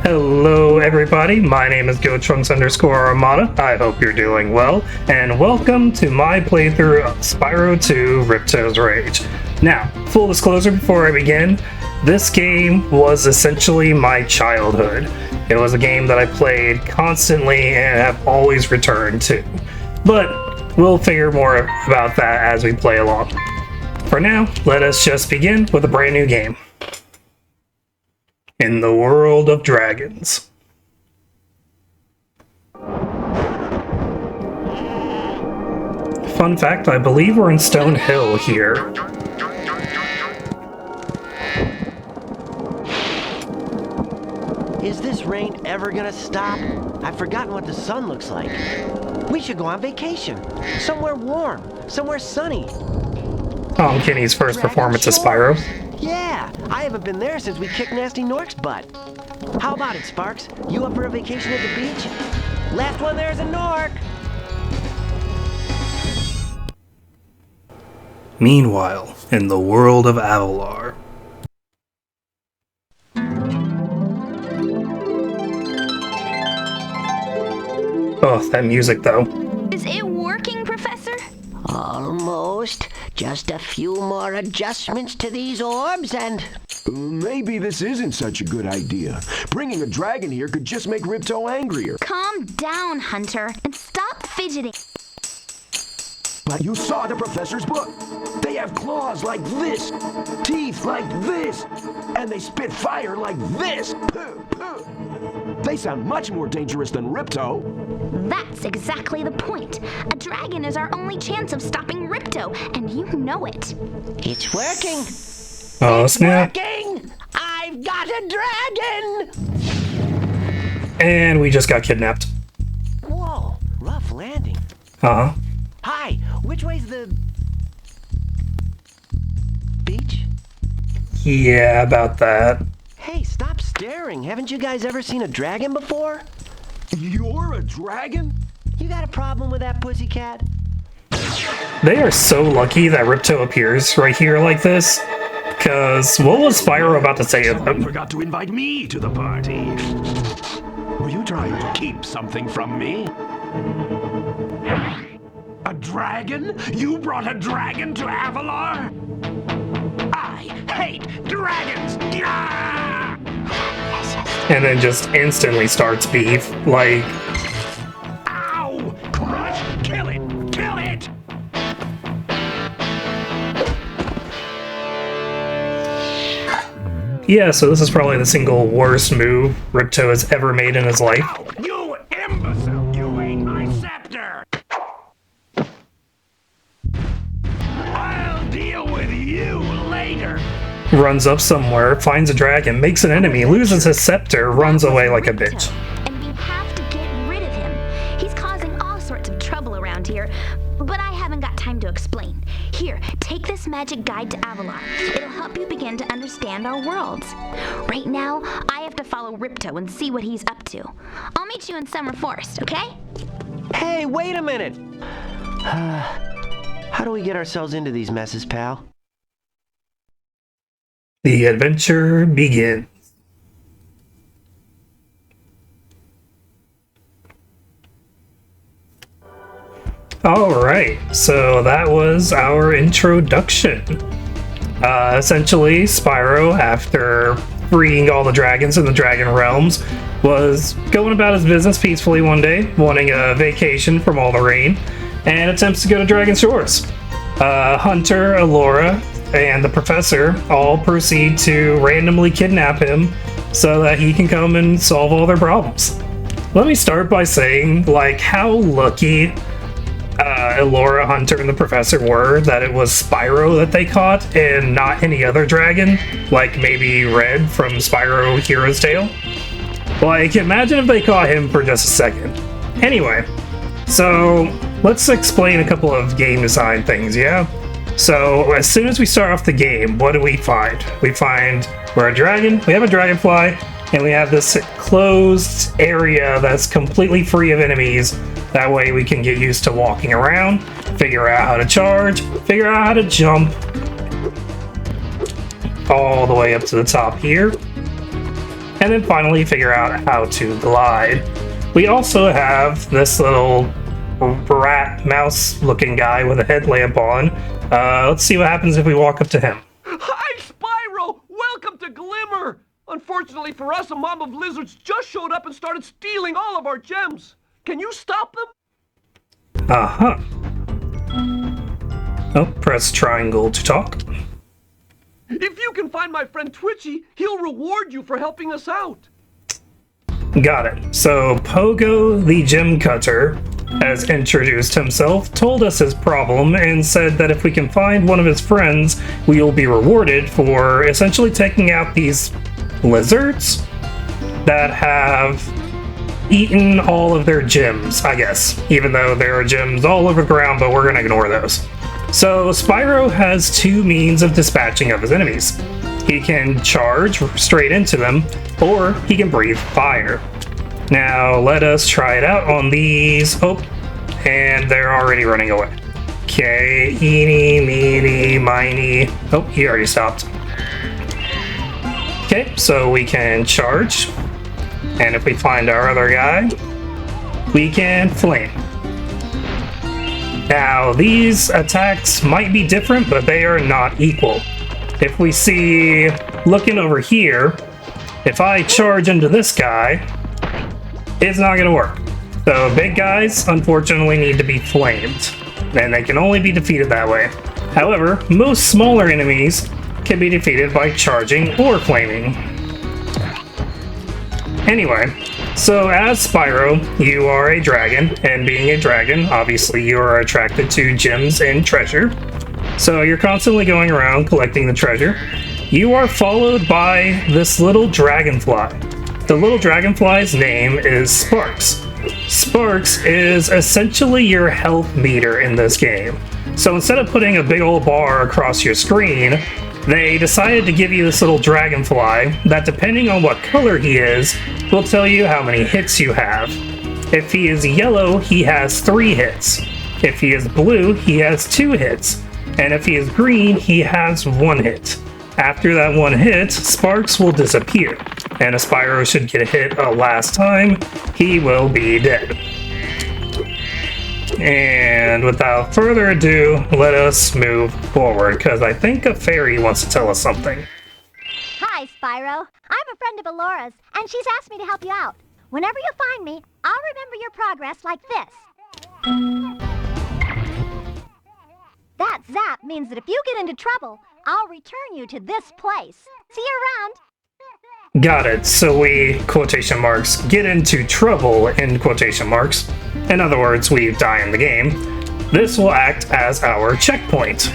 Hello everybody, my name is GoTrunks_Armada. I hope you're doing well, and welcome to my playthrough of Spyro 2 Ripto's Rage. Now, full disclosure before I begin, this game was essentially my childhood. It was a game that I played constantly and have always returned to. But we'll figure more about that as we play along. For now, let us just begin with a brand new game. In the world of dragons. Fun fact, I believe we're in Stone Hill here. Is this rain ever gonna stop? I've forgotten what the sun looks like. We should go on vacation. Somewhere warm, somewhere sunny. Tom Kenny's first performance as Spyro. Yeah, I haven't been there since we kicked Nasty Nork's butt. How about it, Sparks? You up for a vacation at the beach? Last one there's a Nork! Meanwhile, in the world of Avalar. Oh, that music though. Is it working, Professor? Almost. Just a few more adjustments to these orbs and... Maybe this isn't such a good idea. Bringing a dragon here could just make Ripto angrier. Calm down, Hunter, and stop fidgeting. But you saw the professor's book. They have claws like this, teeth like this, and they spit fire like this. They sound much more dangerous than Ripto. That's exactly the point. A dragon is our only chance of stopping Ripto, and you know it. It's working! Oh, snap. Working! I've got a dragon! And we just got kidnapped. Whoa, rough landing. Uh-huh. Hi, which way's the... beach? Yeah, about that. Hey, stop staring. Haven't you guys ever seen a dragon before? You're a dragon? You got a problem with that pussycat? They are so lucky that Ripto appears right here like this. Because what was Spyro about to say to Someone them? forgot to invite me to the party. Were you trying to keep something from me? A dragon? You brought a dragon to Avalar? I hate dragons! Gah! And then just instantly starts beef. Like, Ow! Crush! Kill it! Kill it! yeah, so this is probably the single worst move Ripto has ever made in his life. Ow! You imbecile! You ate my scepter! I'll deal with you later! Runs up somewhere, finds a dragon, makes an enemy, loses his scepter, runs away like a bitch. And we have to get rid of him. He's causing all sorts of trouble around here, but I haven't got time to explain. Here, take this magic guide to Avalar. It'll help you begin to understand our worlds. Right now, I have to follow Ripto and see what he's up to. I'll meet you in Summer Forest, okay? Hey, wait a minute! How do we get ourselves into these messes, pal? The adventure begins. Alright, so that was our introduction. Essentially, Spyro, after freeing all the dragons in the Dragon Realms, was going about his business peacefully one day, wanting a vacation from all the rain, and attempts to go to Dragon Shores. Hunter, Alora, and the professor all proceed to randomly kidnap him so that he can come and solve all their problems. Let me start by saying, like, how lucky Elora, Hunter, and the Professor were, that it was Spyro that they caught and not any other dragon, like maybe Red from Spyro Hero's Tale. Like, imagine if they caught him for just a second. Anyway, so let's explain a couple of game design things, yeah? So, as soon as we start off the game, what do we find? We find we're a dragon, we have a dragonfly, and we have this closed area that's completely free of enemies. That way we can get used to walking around, figure out how to charge, figure out how to jump all the way up to the top here, and then finally figure out how to glide. We also have this little rat mouse looking guy with a headlamp on. Let's see what happens if we walk up to him. Hi, Spyro! Welcome to Glimmer! Unfortunately for us, a mob of lizards just showed up and started stealing all of our gems. Can you stop them? Uh-huh. Oh, press triangle to talk. If you can find my friend Twitchy, he'll reward you for helping us out. Got it. So, Pogo the Gem Cutter has introduced himself, told us his problem, and said that if we can find one of his friends, we will be rewarded for essentially taking out these lizards that have eaten all of their gems, I guess. Even though there are gems all over the ground, but we're gonna ignore those. So Spyro has two means of dispatching of his enemies. He can charge straight into them, or he can breathe fire. Now let us try it out on these. Oh, and they're already running away. Okay, eeny, meeny, miny. Oh, he already stopped. Okay, so we can charge. And if we find our other guy, we can flame. Now, these attacks might be different, but they are not equal. If we see, looking over here, if I charge into this guy, it's not going to work. So big guys, unfortunately, need to be flamed, and they can only be defeated that way. However, most smaller enemies can be defeated by charging or flaming. Anyway, so as Spyro, you are a dragon, and being a dragon, obviously you are attracted to gems and treasure. So you're constantly going around collecting the treasure. You are followed by this little dragonfly. The little dragonfly's name is Sparks. Sparks is essentially your health meter in this game. So instead of putting a big old bar across your screen, they decided to give you this little dragonfly that, depending on what color he is, will tell you how many hits you have. If he is yellow, he has 3 hits. If he is blue, he has 2 hits. And if he is green, he has 1 hit. After that 1 hit, Sparks will disappear. And if Spyro should get hit a last time, he will be dead. And without further ado, let us move forward, because I think a fairy wants to tell us something. Hi, Spyro. I'm a friend of Elora's, and she's asked me to help you out. Whenever you find me, I'll remember your progress like this. That zap means that if you get into trouble, I'll return you to this place. See you around. Got it. So we, quotation marks, get into trouble, in quotation marks. In other words, we die in the game. This will act as our checkpoint.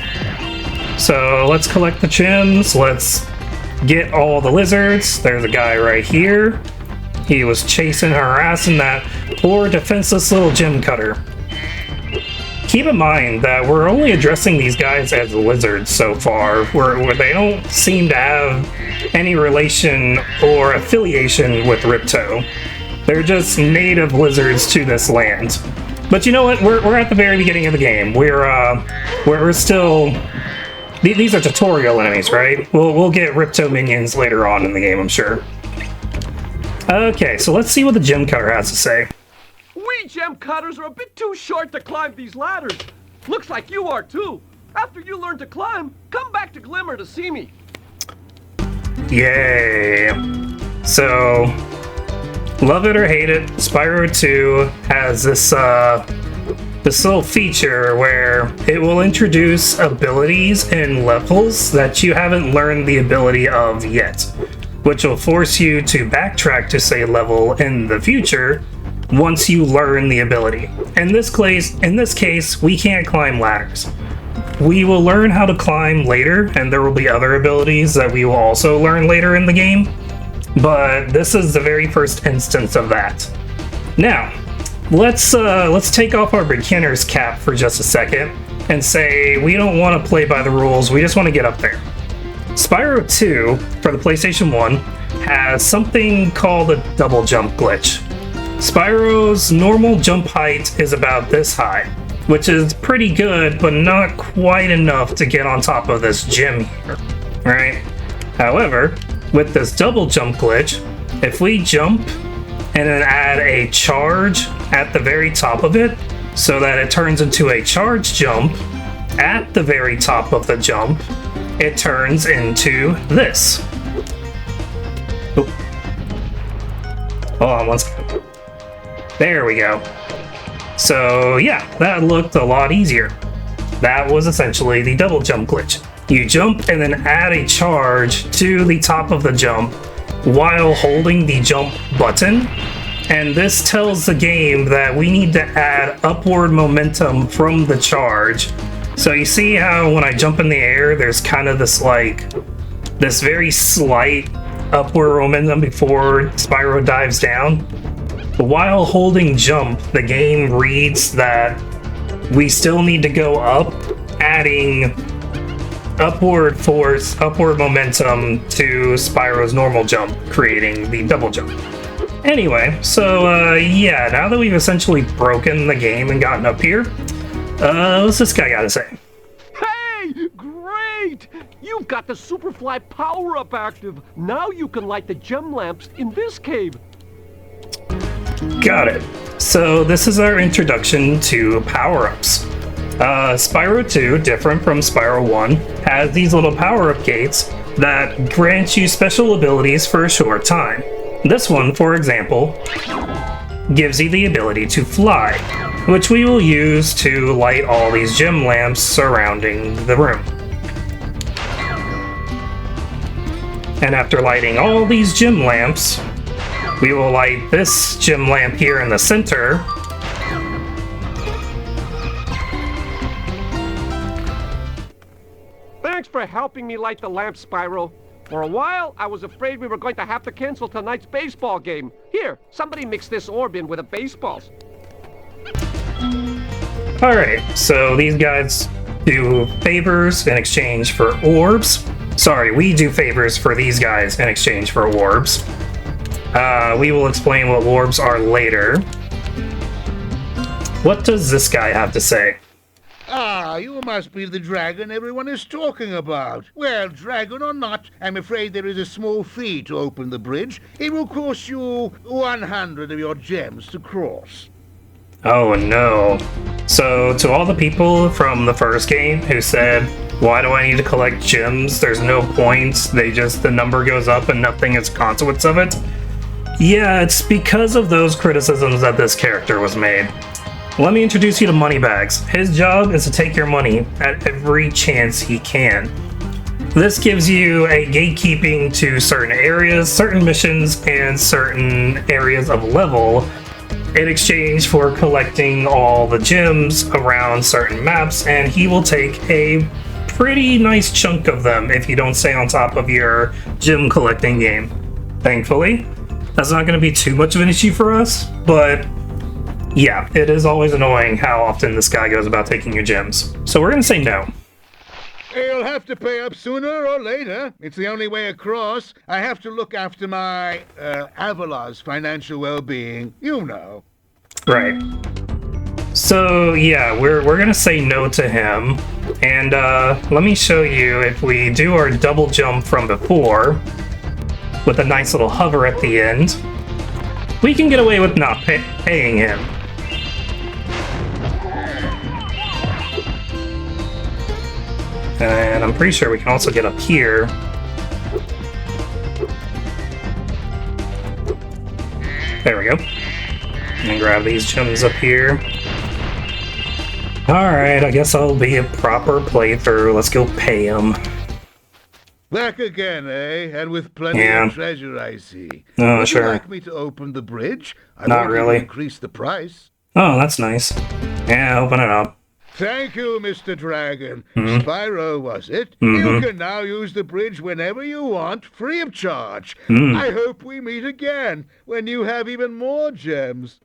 So let's collect the gems. Let's get all the lizards. There's a guy right here. He was chasing, harassing that poor defenseless little gem cutter. Keep in mind that we're only addressing these guys as lizards so far, where they don't seem to have any relation or affiliation with Ripto. They're just native lizards to this land. But you know what? We're at the very beginning of the game. We're still. These are tutorial enemies, right? We'll get Ripto minions later on in the game, I'm sure. Okay, so let's see what the gem cutter has to say. We gem cutters are a bit too short to climb these ladders. Looks like you are too. After you learn to climb, come back to Glimmer to see me. Yay! So, love it or hate it, Spyro 2 has this little feature where it will introduce abilities and levels that you haven't learned the ability of yet, which will force you to backtrack to say level in the future once you learn the ability. In this case, we can't climb ladders. We will learn how to climb later, and there will be other abilities that we will also learn later in the game, but this is the very first instance of that. Now, let's take off our beginner's cap for just a second and say we don't want to play by the rules, we just want to get up there. Spyro 2 for the PlayStation 1 has something called a double jump glitch. Spyro's normal jump height is about this high, which is pretty good, but not quite enough to get on top of this gym here, right? However, with this double jump glitch, if we jump and then add a charge at the very top of it, so that it turns into a charge jump at the very top of the jump, it turns into this. Oop. Hold on one second. There we go. So yeah, that looked a lot easier. That was essentially the double jump glitch. You jump and then add a charge to the top of the jump while holding the jump button. And this tells the game that we need to add upward momentum from the charge. So you see how when I jump in the air, there's kind of this this very slight upward momentum before Spyro dives down? While holding jump, the game reads that we still need to go up, adding upward force, upward momentum to Spyro's normal jump, creating the double jump. Anyway, so yeah, now that we've essentially broken the game and gotten up here, what's this guy gotta say? Hey, great! You've got the Superfly power-up active. Now you can light the gem lamps in this cave. Got it. So this is our introduction to power-ups. Spyro 2, different from Spyro 1, has these little power-up gates that grant you special abilities for a short time. This one, for example, gives you the ability to fly, which we will use to light all these gem lamps surrounding the room. And after lighting all these gem lamps, we will light this gem lamp here in the center. Thanks for helping me light the lamp, Spyro. For a while, I was afraid we were going to have to cancel tonight's baseball game. Here, somebody mix this orb in with the baseballs. Alright, so these guys do favors in exchange for orbs. Sorry, we do favors for these guys in exchange for orbs. We will explain what orbs are later. What does this guy have to say? Ah, you must be the dragon everyone is talking about. Well, dragon or not, I'm afraid there is a small fee to open the bridge. It will cost you 100 of your gems to cross. Oh no. So, to all the people from the first game who said, why do I need to collect gems? There's no points. The number goes up and nothing is consequence of it. Yeah, it's because of those criticisms that this character was made. Let me introduce you to Moneybags. His job is to take your money at every chance he can. This gives you a gatekeeping to certain areas, certain missions, and certain areas of level in exchange for collecting all the gems around certain maps, and he will take a pretty nice chunk of them if you don't stay on top of your gem collecting game. Thankfully, that's not going to be too much of an issue for us, but yeah, it is always annoying how often this guy goes about taking your gems. So we're going to say no. You'll have to pay up sooner or later. It's the only way across. I have to look after my, Avalar's financial well-being. You know. Right. So yeah, we're going to say no to him. And let me show you if we do our double jump from before, with a nice little hover at the end, we can get away with not paying him. And I'm pretty sure we can also get up here. There we go. And grab these gems up here. Alright, I guess I'll be a proper playthrough. Let's go pay him. Back again, eh? And with plenty Yeah. of treasure, I see. Oh, Would sure. you like me to open the bridge? I Not won't even really. increase the price. Oh, that's nice. Yeah, open it up. Thank you, Mr. Dragon. Mhm. Spyro, was it? Mhm. You can now use the bridge whenever you want, free of charge. Mm. I hope we meet again, when you have even more gems.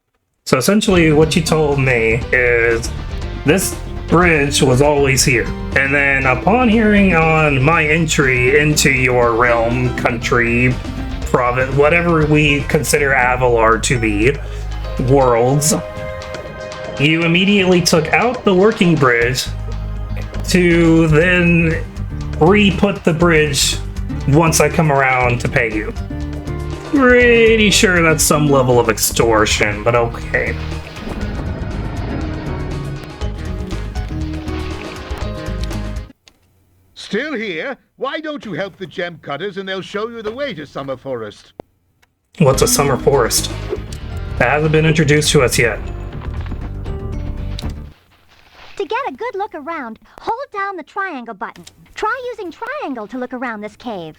So essentially what you told me is this bridge was always here. And then upon hearing on my entry into your realm, country, province, whatever we consider Avalar to be, worlds, you immediately took out the working bridge to then re-put the bridge once I come around to pay you. Pretty sure that's some level of extortion, but okay. Still here? Why don't you help the gem cutters and they'll show you the way to Summer Forest? What's a summer forest? That hasn't been introduced to us yet. To get a good look around, hold down the triangle button. Try using triangle to look around this cave.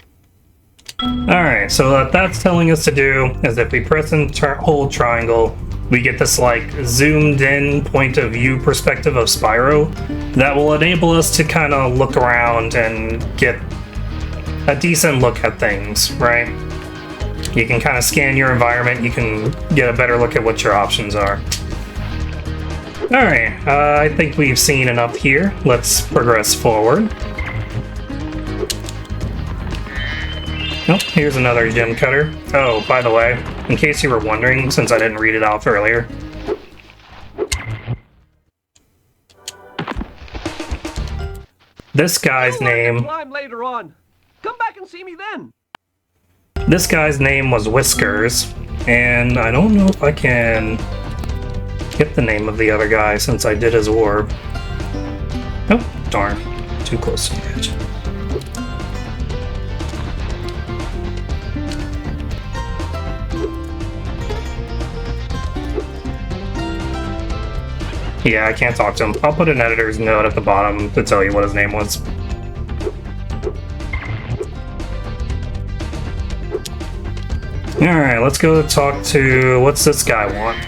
Alright, so what that's telling us to do is if we press and hold triangle, we get this like zoomed in point of view perspective of Spyro that will enable us to kind of look around and get a decent look at things, right? You can kind of scan your environment, you can get a better look at what your options are. Alright, I think we've seen enough here. Let's progress forward. Oh, here's another gem cutter. Oh, by the way, in case you were wondering, since I didn't read it off earlier. This guy's name... Climb later on. Come back and see me then. This guy's name was Whiskers, and I don't know if I can get the name of the other guy since I did his orb. Oh, darn. Too close to the edge. Yeah, I can't talk to him. I'll put an editor's note at the bottom to tell you what his name was. Alright, let's go talk to... What's this guy want?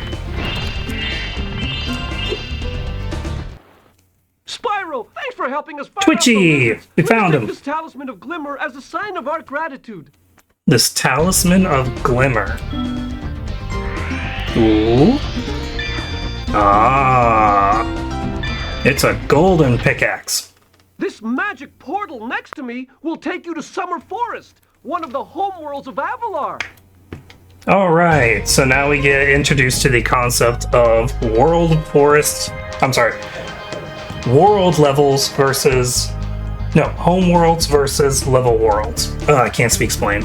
Spyro, thanks for helping us find Twitchy! out the lizards. We found Let's him. take this talisman of glimmer as a sign of our gratitude. This Talisman of Glimmer. Ooh. Ah. It's a golden pickaxe. This magic portal next to me will take you to Summer Forest, one of the homeworlds of Avalar. Alright, so now we get introduced to the concept of world levels versus... No, home worlds versus level worlds. I can't speak explain.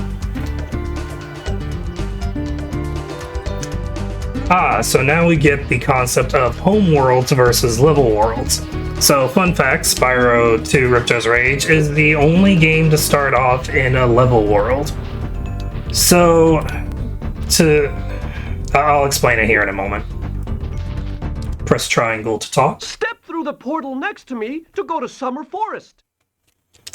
So now we get the concept of home worlds versus level worlds. So, fun fact, Spyro 2 Ripto's Rage is the only game to start off in a level world. So, I'll explain it here in a moment. Press triangle to talk. Step through the portal next to me to go to Summer Forest.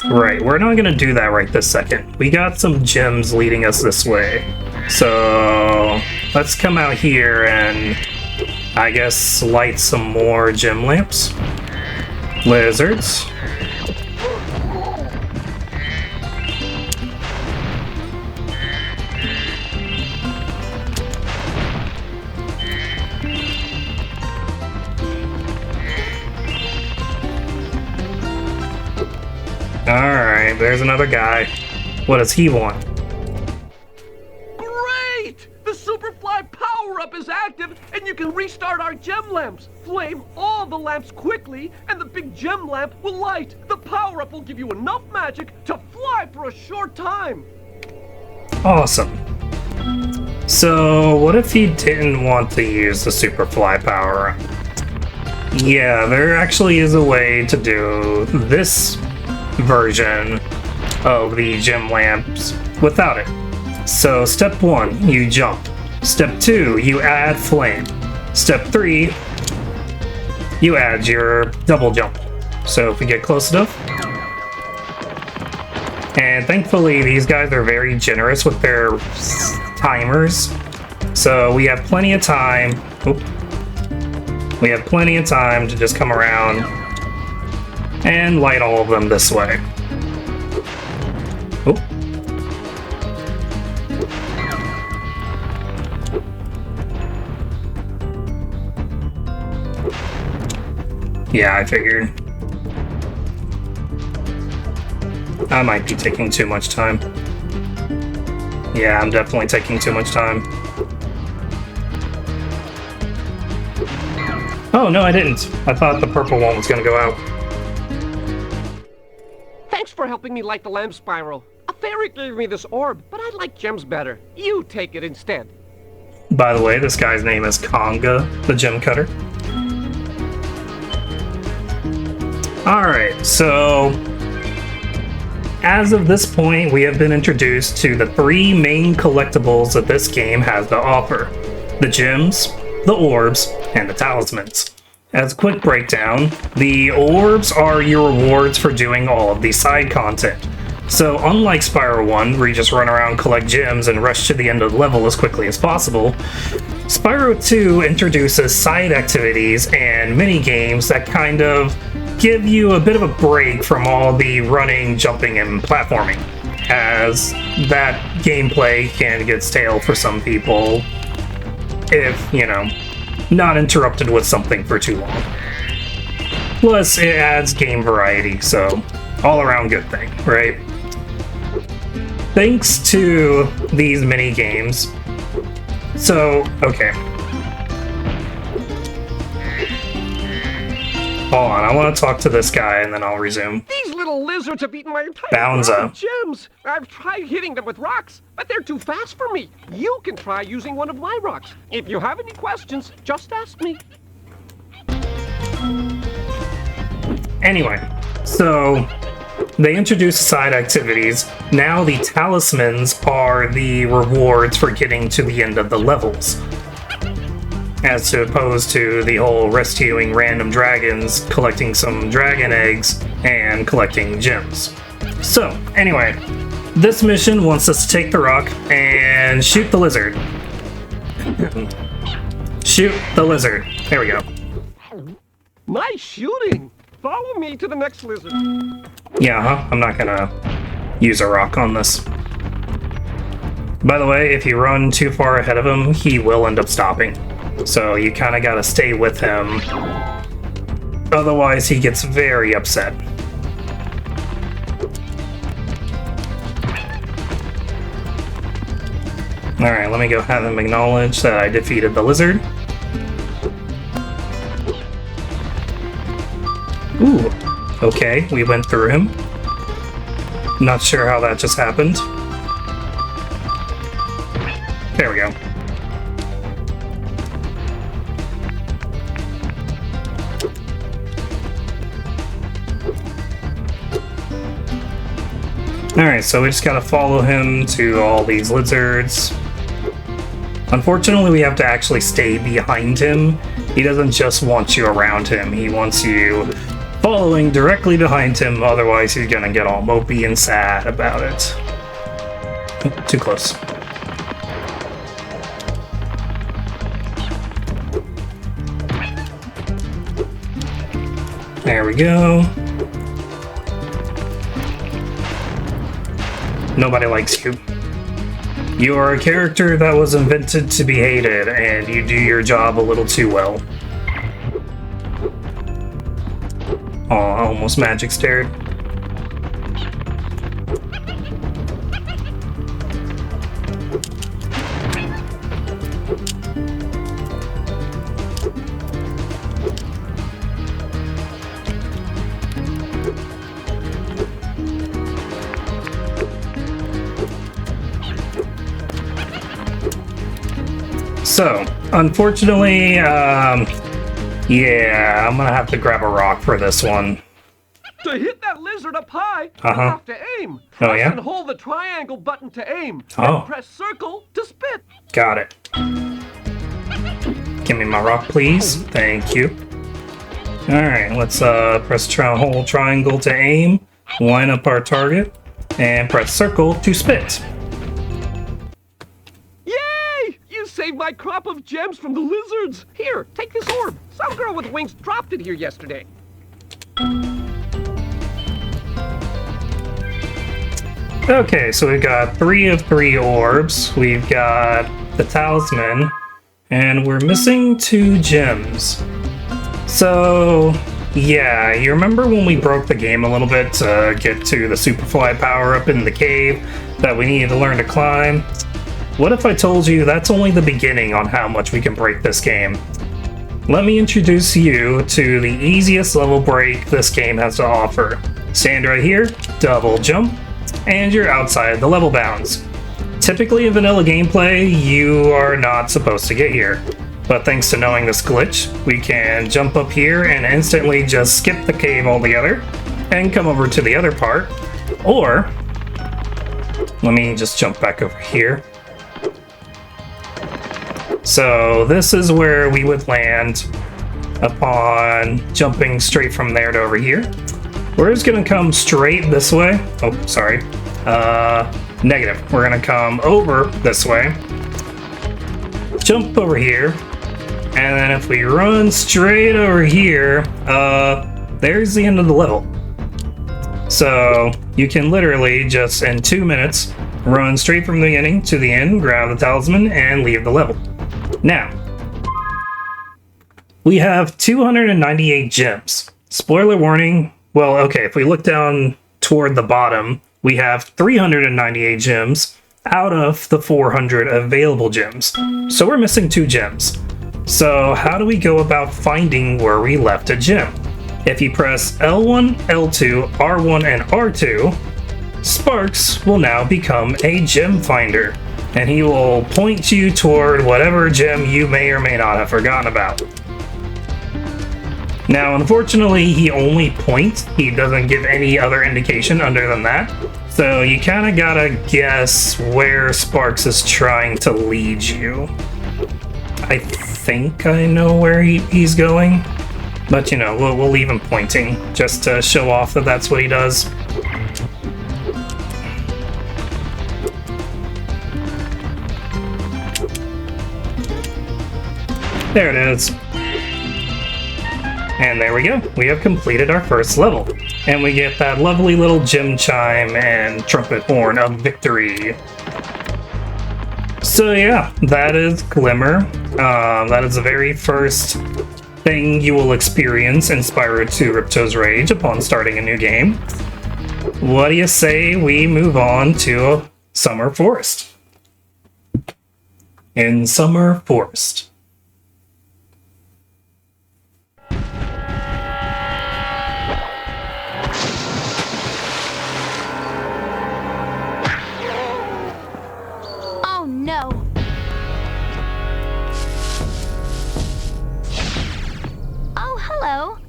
Right, we're not gonna do that right this second. We got some gems leading us this way. So, let's come out here and, I guess, light some more gem lamps. Lizards. Alright, there's another guy. What does he want? Great! The Superfly power-up is active, and you can restart our gem lamps. Flame all the lamps quickly, and the big gem lamp will light. The power-up will give you enough magic to fly for a short time. Awesome. So, what if he didn't want to use the Superfly power? Yeah, there actually is a way to do this version of the gem lamps without it. So, step 1, you jump. Step 2, you add flame. Step 3, you add your double jump. So, if we get close enough, And thankfully, these guys are very generous with their timers. So we have plenty of time. Oop. We have plenty of time to just come around and light all of them this way. Oop. Yeah, I figured. I might be taking too much time. Yeah, I'm definitely taking too much time. Oh, no, I didn't. I thought the purple one was gonna go out. Thanks for helping me light the lamp, Spyro. A fairy gave me this orb, but I like gems better. You take it instead. By the way, this guy's name is Conga, the gem cutter. Alright, so as of this point, we have been introduced to the 3 main collectibles that this game has to offer. The gems, the orbs, and the talismans. As a quick breakdown, the orbs are your rewards for doing all of the side content. So unlike Spyro 1, where you just run around, collect gems, and rush to the end of the level as quickly as possible, Spyro 2 introduces side activities and mini-games that kind of give you a bit of a break from all the running, jumping, and platforming, as that gameplay can get stale for some people if, you know, not interrupted with something for too long. Plus, it adds game variety, so all around good thing, right? Thanks to these mini games. So, okay. Hold on, I want to talk to this guy and then I'll resume. These little lizards have eaten my entire Bounza. crop of gems. I've tried hitting them with rocks, but they're too fast for me. You can try using one of my rocks. If you have any questions, just ask me. Anyway, so they introduced side activities. Now the talismans are the rewards for getting to the end of the levels, as opposed to the whole rescuing random dragons, collecting some dragon eggs, and collecting gems. So, anyway, this mission wants us to take the rock and shoot the lizard. Shoot the lizard. There we go. Nice shooting. Follow me to the next lizard. Yeah, I'm not gonna use a rock on this. By the way, if you run too far ahead of him, he will end up stopping. So you kind of gotta stay with him. Otherwise, he gets very upset. Alright, let me go have him acknowledge that I defeated the lizard. Ooh, okay, we went through him. Not sure how that just happened. There we go. Alright, so we just gotta follow him to all these lizards. Unfortunately, we have to actually stay behind him. He doesn't just want you around him, he wants you following directly behind him, otherwise he's gonna get all mopey and sad about it. Oh, too close. There we go. Nobody likes you. You are a character that was invented to be hated, and you do your job a little too well. Oh, I almost magic stared. So, unfortunately, yeah, I'm gonna have to grab a rock for this one. To hit that lizard up high, you have to aim. Oh, Press yeah? and hold the triangle button to aim. Oh. And press circle to spit. Got it. Give me my rock, please. Thank you. Alright, let's press hold triangle to aim. Line up our target. and press circle to spit. Yay! You saved my crop of gems from the lizards. Here, take this orb. Some girl with wings dropped it here yesterday. Okay, so we've got 3 of 3 orbs. We've got the talisman, and we're missing 2 gems. So, yeah, you remember when we broke the game a little bit to get to the Superfly power-up in the cave that we needed to learn to climb? What if I told you that's only the beginning on how much we can break this game? Let me introduce you to the easiest level break this game has to offer. Stand right here, double jump, and you're outside the level bounds. Typically in vanilla gameplay, you are not supposed to get here. But thanks to knowing this glitch, we can jump up here and instantly just skip the cave altogether and come over to the other part. Or, let me just jump back over here. So this is where we would land upon jumping straight from there to over here. We're just gonna come straight this way. Oh, sorry. Negative. We're gonna come over this way, jump over here, and then if we run straight over here, there's the end of the level. So you can literally just in 2 minutes run straight from the beginning to the end, grab the talisman, and leave the level. Now, we have 298 gems. Spoiler warning. Well, okay, if we look down toward the bottom, we have 398 gems out of the 400 available gems. So we're missing 2 gems. So how do we go about finding where we left a gem? If you press L1, L2, R1, and R2, Sparks will now become a gem finder, and he will point you toward whatever gem you may or may not have forgotten about. Now, unfortunately, he only points. He doesn't give any other indication other than that. So you kind of gotta guess where Sparks is trying to lead you. I think I know where he's going. But, you know, we'll leave him pointing just to show off that that's what he does. There it is. And there we go. We have completed our first level. And we get that lovely little gem chime and trumpet horn of victory. So yeah, that is Glimmer. That is the very first thing you will experience in Spyro 2 Ripto's Rage upon starting a new game. What do you say we move on to Summer Forest? In Summer Forest.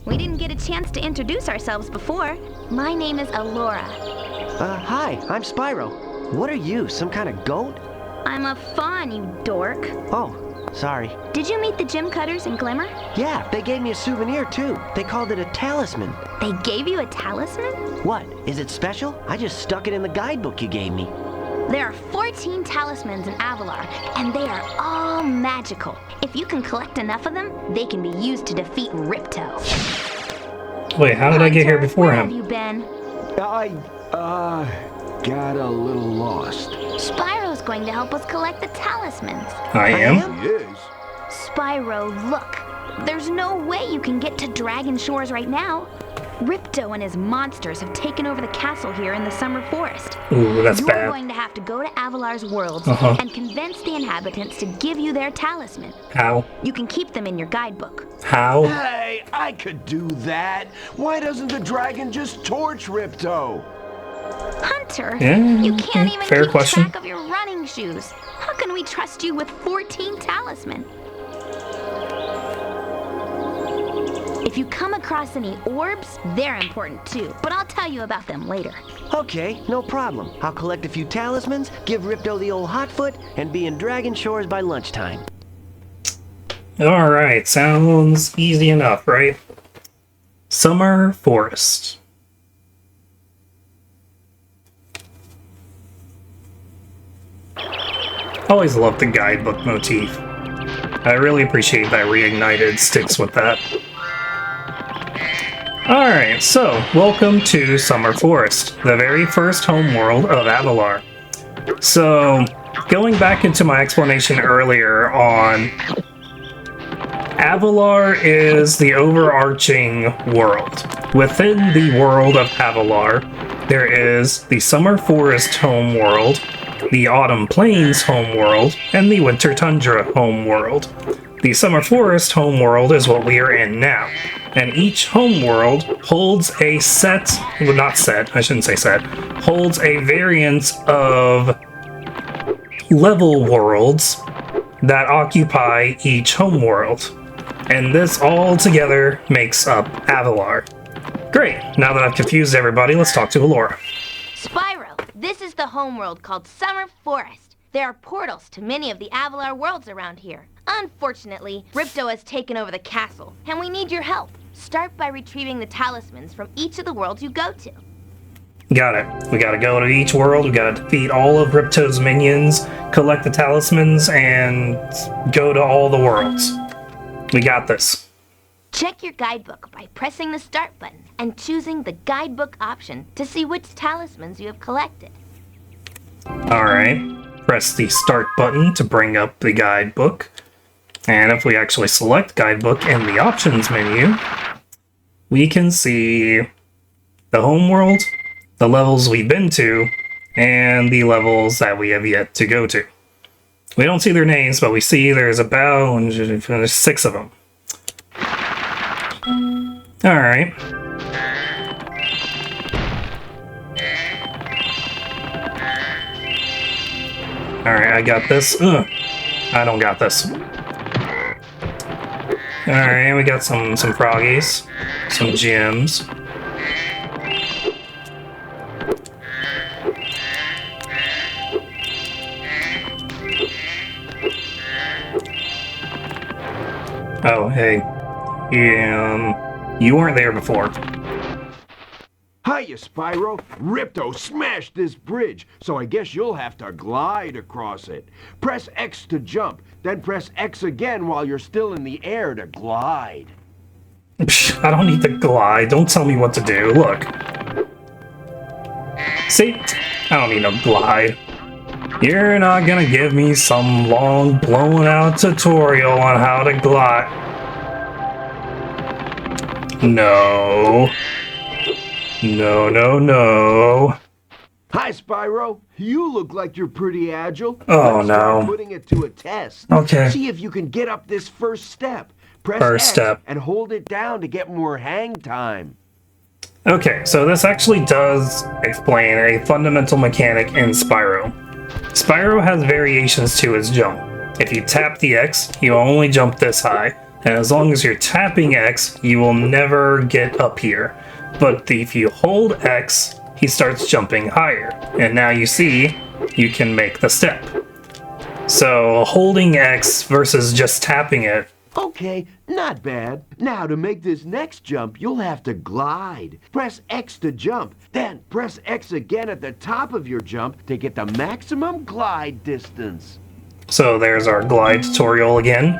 We didn't get a chance to introduce ourselves before. My name is Alora. Hi, I'm Spyro. What are you, some kind of goat? I'm a fawn, you dork. Oh, sorry. Did you meet the gem cutters in Glimmer? Yeah, they gave me a souvenir too. They called it a talisman. They gave you a talisman? What, is it special? I just stuck it in the guidebook you gave me. There are 14 talismans in Avalar, and they are all magical. If you can collect enough of them, they can be used to defeat Ripto. Wait, how did I get here before where him? Have you been? I got a little lost. Spyro's going to help us collect the talismans. I am? Yes. Spyro, look. There's no way you can get to Dragon Shores right now. Ripto and his monsters have taken over the castle here in the Summer Forest. Ooh, that's You're bad. going to have to go to Avalar's worlds and convince the inhabitants to give you their talisman. How? You can keep them in your guidebook. How? Hey, I could do that. Why doesn't the dragon just torch Ripto? Hunter, Yeah, you can't even fair keep question. track of your running shoes. How can we trust you with 14 talisman? If you come across any orbs, they're important too, but I'll tell you about them later. Okay, no problem. I'll collect a few talismans, give Ripto the old hot foot, and be in Dragon Shores by lunchtime. Alright, sounds easy enough, right? Summer Forest. Always loved the guidebook motif. I really appreciate that Reignited sticks with that. Alright, so, welcome to Summer Forest, the very first homeworld of Avalar. So, going back into my explanation earlier on, Avalar is the overarching world. Within the world of Avalar, there is the Summer Forest homeworld, the Autumn Plains homeworld, and the Winter Tundra homeworld. The Summer Forest homeworld is what we are in now, and each homeworld holds a set, well, not set, I shouldn't say set, holds a variance of level worlds that occupy each homeworld. And this all together makes up Avalar. Great, now that I've confused everybody, let's talk to Alora. Spyro, this is the homeworld called Summer Forest. There are portals to many of the Avalar worlds around here. Unfortunately, Ripto has taken over the castle, and we need your help. Start by retrieving the talismans from each of the worlds you go to. Got it. We gotta go to each world, we gotta defeat all of Ripto's minions, collect the talismans, and go to all the worlds. We got this. Check your guidebook by pressing the start button and choosing the guidebook option to see which talismans you have collected. Alright, press the start button to bring up the guidebook. And if we actually select guidebook in the options menu, we can see the homeworld, the levels we've been to, and the levels that we have yet to go to. We don't see their names, but we see there's about 6 of them. Alright. Alright, I got this. Ugh. I don't got this. Alright, we got some froggies, some gems. Oh, hey. You weren't there before. Hiya, Spyro. Ripto smashed this bridge, so I guess you'll have to glide across it. Press X to jump, then press X again while you're still in the air to glide. Psh, I don't need to glide. Don't tell me what to do. Look. See? I don't need no glide. You're not gonna give me some long, blown-out tutorial on how to glide. No. No, no, no. Hi, Spyro. You look like you're pretty agile. Oh, Let's start no. putting it to a test. Okay. See if you can get up this first step. Press First X step. and hold it down to get more hang time. Okay, so this actually does explain a fundamental mechanic in Spyro. Spyro has variations to his jump. If you tap the X, you only jump this high, and as long as you're tapping X, you will never get up here. But if you hold X, he starts jumping higher, and now you see, you can make the step. So holding X versus just tapping it. Okay, not bad. Now to make this next jump, you'll have to glide. Press X to jump, then press X again at the top of your jump to get the maximum glide distance. So there's our glide tutorial again.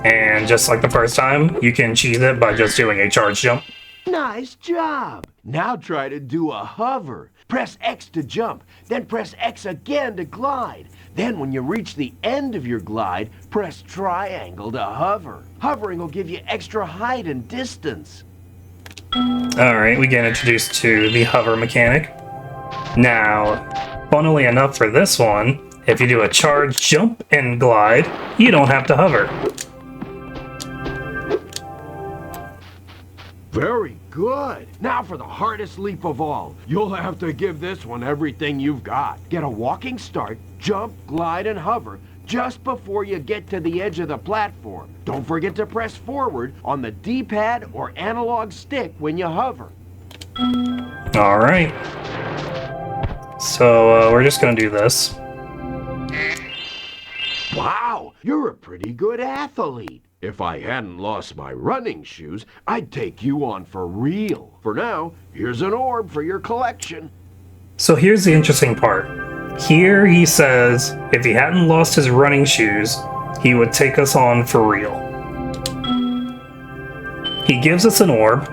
And just like the first time, you can cheese it by just doing a charge jump. Nice job! Now try to do a hover. Press X to jump, then press X again to glide. Then when you reach the end of your glide, press triangle to hover. Hovering will give you extra height and distance. Alright, we get introduced to the hover mechanic. Now, funnily enough for this one, if you do a charge jump and glide, you don't have to hover. Very good. Now for the hardest leap of all. You'll have to give this one everything you've got. Get a walking start, jump, glide, and hover just before you get to the edge of the platform. Don't forget to press forward on the D-pad or analog stick when you hover. Alright. So, we're just gonna do this. Wow, you're a pretty good athlete. If I hadn't lost my running shoes, I'd take you on for real. For now, here's an orb for your collection. So here's the interesting part. here he says if he hadn't lost his running shoes, he would take us on for real. He gives us an orb.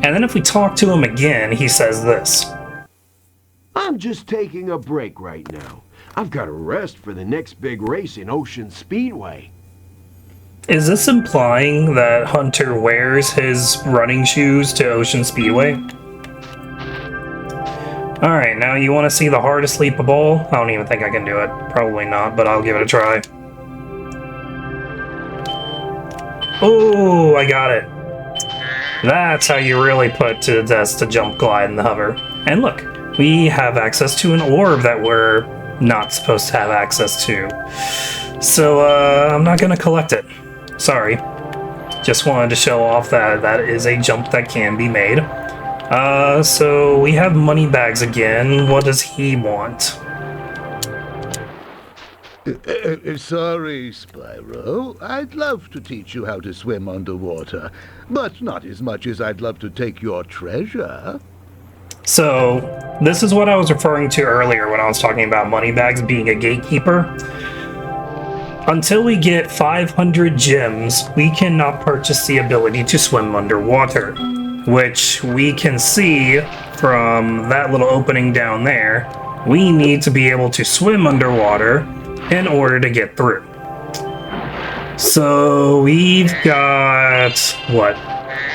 And then if we talk to him again, he says this. I'm just taking a break right now. I've got to rest for the next big race in Ocean Speedway. Is this implying that Hunter wears his running shoes to Ocean Speedway? Alright, now you want to see the hardest leap of all? I don't even think I can do it. Probably not, but I'll give it a try. Oh, I got it. That's how you really put to the test to jump, glide, and hover. And look, we have access to an orb that we're not supposed to have access to. So, I'm not gonna collect it. Sorry. Just wanted to show off that that is a jump that can be made. So we have money bags again. What does he want? Sorry, Spyro. I'd love to teach you how to swim underwater, but not as much as I'd love to take your treasure. So, this is what I was referring to earlier when I was talking about money bags being a gatekeeper. Until we get 500 gems, we cannot purchase the ability to swim underwater, which we can see from that little opening down there. We need to be able to swim underwater in order to get through. So we've got, what,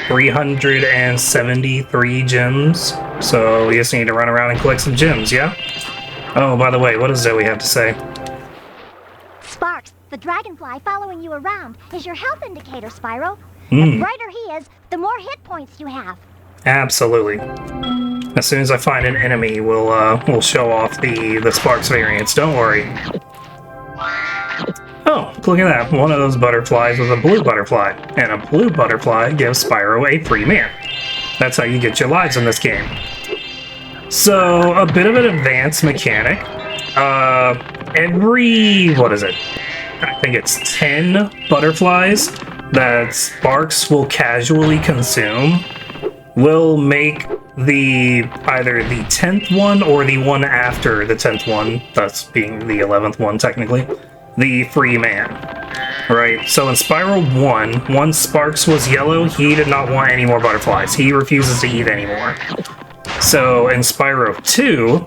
373 gems? So we just need to run around and collect some gems, yeah? Oh, by the way, what does Zoe have to say? Sparks, the dragonfly following you around is your health indicator, Spyro. The brighter he is, the more hit points you have. Absolutely. As soon as I find an enemy, we'll show off the Sparks variants. Don't worry. Oh, look at that. One of those butterflies was a blue butterfly, and a blue butterfly gives Spyro a free man. That's how you get your lives in this game. So, a bit of an advanced mechanic. Every, what is it? I think it's 10 butterflies that Sparks will casually consume will make either the 10th one or the one after the 10th one, thus being the 11th one technically, the free man. Right, so in Spyro 1, once Sparks was yellow, he did not want any more butterflies. He refuses to eat anymore. So in Spyro 2,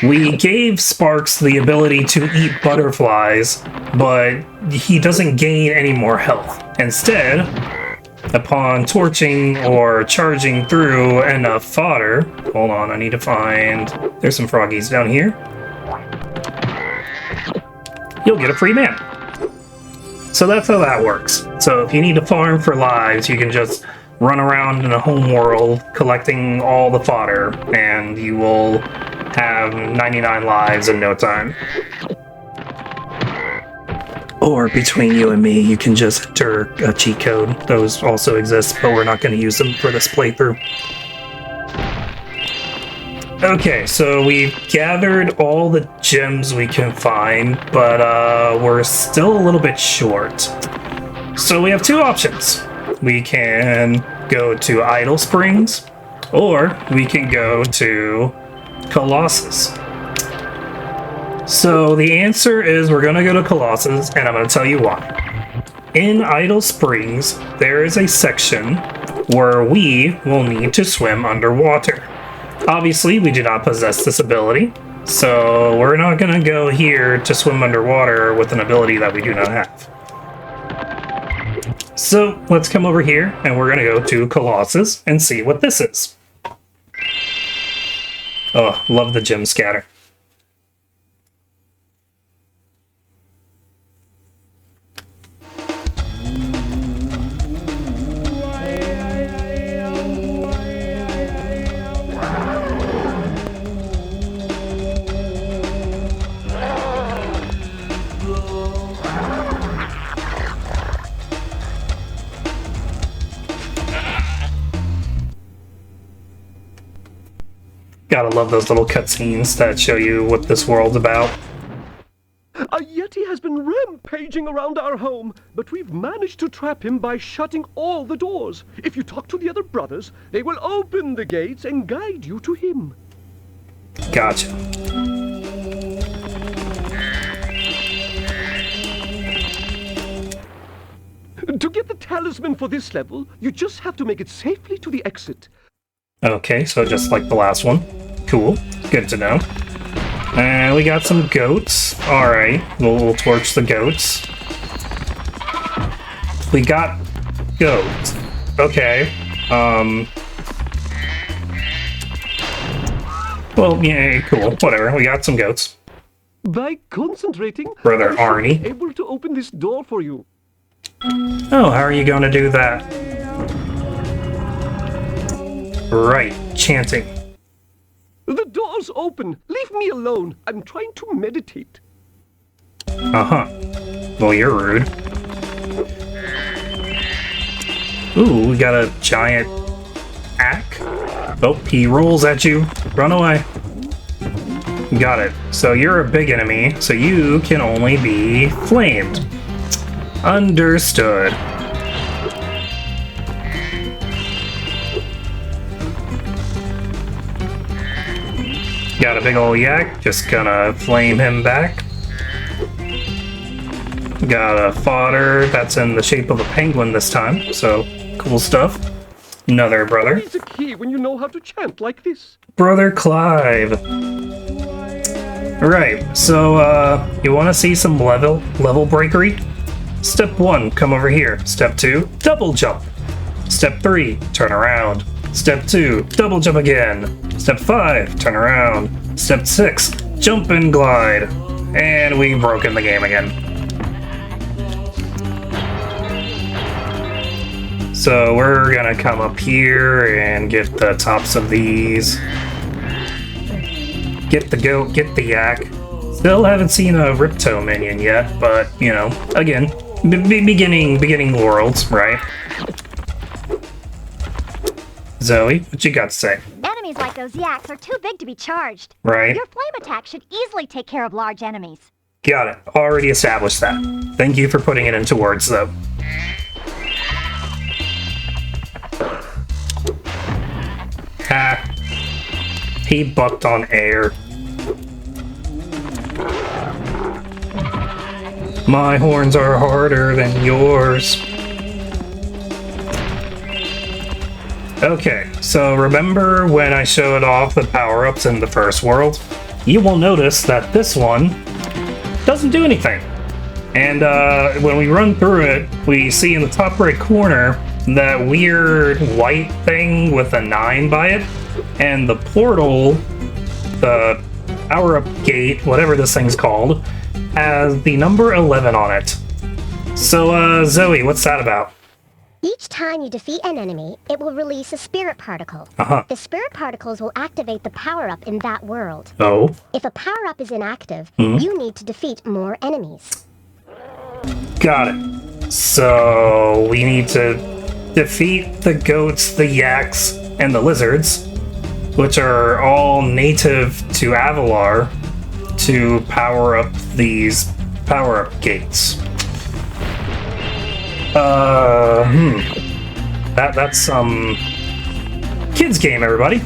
we gave Sparks the ability to eat butterflies, but he doesn't gain any more health. Instead, upon torching or charging through enough fodder... Hold on, I need to find... There's some froggies down here. You'll get a free man. So that's how that works. So if you need to farm for lives, you can just run around in a home world collecting all the fodder, and you will have 99 lives in no time. Or between you and me, you can just enter a cheat code. Those also exist, but we're not going to use them for this playthrough. Okay, so we've gathered all the gems we can find, but we're still a little bit short. So we have two options. We can go to Idle Springs, or we can go to Colossus. So the answer is we're going to go to Colossus, and I'm going to tell you why. In Idle Springs, there is a section where we will need to swim underwater. Obviously, we do not possess this ability, so we're not going to go here to swim underwater with an ability that we do not have. So let's come over here, and we're going to go to Colossus and see what this is. Oh, love the gem scatter. Gotta love those little cutscenes that show you what this world's about. A Yeti has been rampaging rampaging around our home, but we've managed to trap him by shutting all the doors. If you talk to the other brothers, they will open the gates and guide you to him. Gotcha. To get the talisman for this level, you just have to make it safely to the exit. Okay, so just like the last one. Cool. Good to know. And we got some goats. Alright, we'll torch the goats. We got goats. Okay. Well, yeah, cool. Whatever. We got some goats. By concentrating, Brother I should Arnie. be able to open this door for you. Oh, how are you going to do that? Right, chanting. The door's open. Leave me alone. I'm trying to meditate. Uh-huh. Well, you're rude. Ooh, we got a giant ack. Oh, he rolls at you. Run away. Got it. So you're a big enemy, so you can only be flamed. Understood. Got a big ol' yak, just gonna flame him back. Got a fodder that's in the shape of a penguin this time, so cool stuff. Another brother. He's a key when you know how to chant like this. Brother Clive. Alright, so you wanna see some level breakery? Step 1, come over here. Step 2, double jump. Step 3, turn around. Step 2, double jump again. Step 5, turn around. Step 6, jump and glide. And we've broken the game again. So we're gonna come up here and get the tops of these. Get the goat, get the yak. Still haven't seen a Ripto minion yet, but, you know, again, beginning worlds, right? Zoe, what you got to say? Enemies like those yaks are too big to be charged. Right. Your flame attack should easily take care of large enemies. Got it. Already established that. Thank you for putting it into words, though. Ha. He bucked on air. My horns are harder than yours. Okay, so remember when I showed off the power-ups in the first world? You will notice that this one doesn't do anything. And when we run through it, we see in the top right corner that weird white thing with a 9 by it, and the portal, the power-up gate, whatever this thing's called, has the number 11 on it. So, Zoe, what's that about? Each time you defeat an enemy, it will release a spirit particle. Uh-huh. The spirit particles will activate the power-up in that world. Oh? If a power-up is inactive, you need to defeat more enemies. Got it. So, we need to defeat the goats, the yaks, and the lizards, which are all native to Avalar, to power up these power-up gates. That's some kids game, everybody.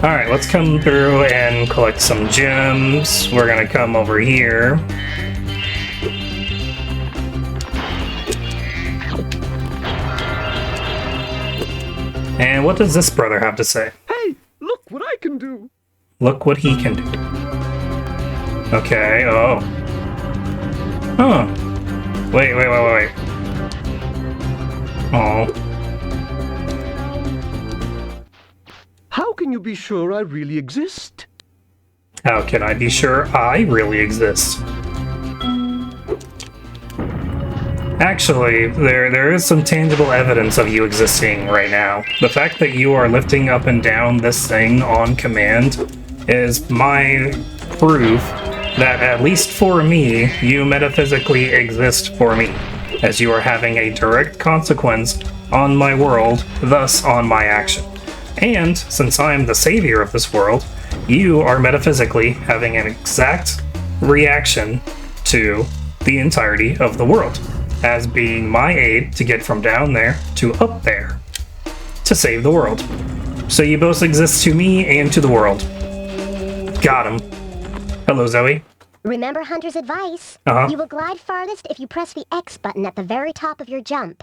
Alright, let's come through and collect some gems. We're gonna come over here. And what does this brother have to say? Hey, look what I can do. Look what he can do. Okay, oh. Huh. Wait. Oh. How can you be sure I really exist? How can I be sure I really exist? Actually, there is some tangible evidence of you existing right now. The fact that you are lifting up and down this thing on command is my proof that, at least for me, you metaphysically exist for me, as you are having a direct consequence on my world, thus on my action. And, since I am the savior of this world, you are metaphysically having an exact reaction to the entirety of the world, as being my aid to get from down there to up there, to save the world. So you both exist to me and to the world. Got him. Hello, Zoe. Remember Hunter's advice? Uh-huh. You will glide farthest if you press the X button at the very top of your jump.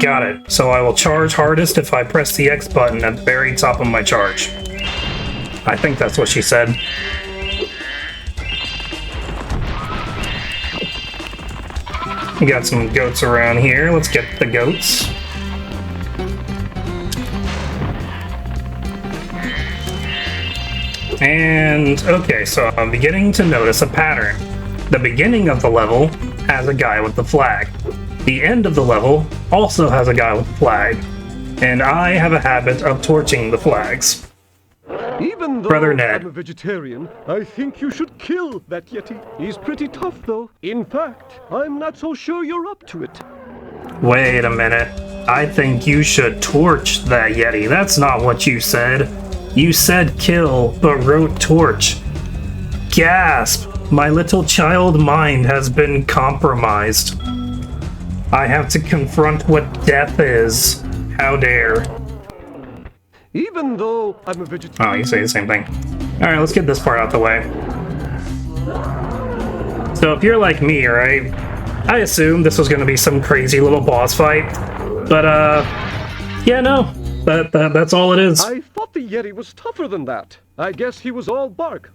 Got it. So I will charge hardest if I press the X button at the very top of my charge. I think that's what she said. We got some goats around here. Let's get the goats. And, okay, so I'm beginning to notice a pattern. The beginning of the level has a guy with the flag. The end of the level also has a guy with a flag. And I have a habit of torching the flags. Even though Brother Ned. I'm a vegetarian, I think you should kill that Yeti. He's pretty tough, though. In fact, I'm not so sure you're up to it. Wait a minute. I think you should torch that Yeti. That's not what you said. You said kill, but wrote torch. Gasp! My little child mind has been compromised. I have to confront what death is. How dare. Even though I'm a vegetarian... Oh, you say the same thing. Alright, let's get this part out the way. So if you're like me, right? I assumed this was gonna be some crazy little boss fight. But, yeah, no. That's all it is. I thought the Yeti was tougher than that. I guess he was all bark.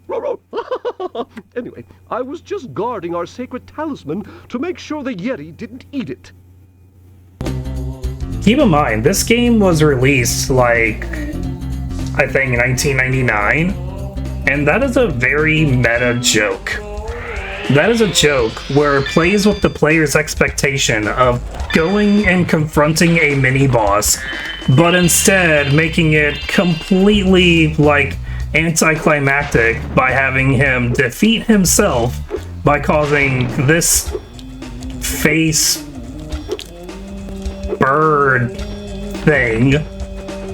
Anyway, I was just guarding our sacred talisman to make sure the Yeti didn't eat it. Keep in mind, this game was released, like, I think 1999, and that is a very meta joke. That is a joke where it plays with the player's expectation of going and confronting a mini-boss, but instead making it completely, like, anticlimactic by having him defeat himself by causing this face bird thing,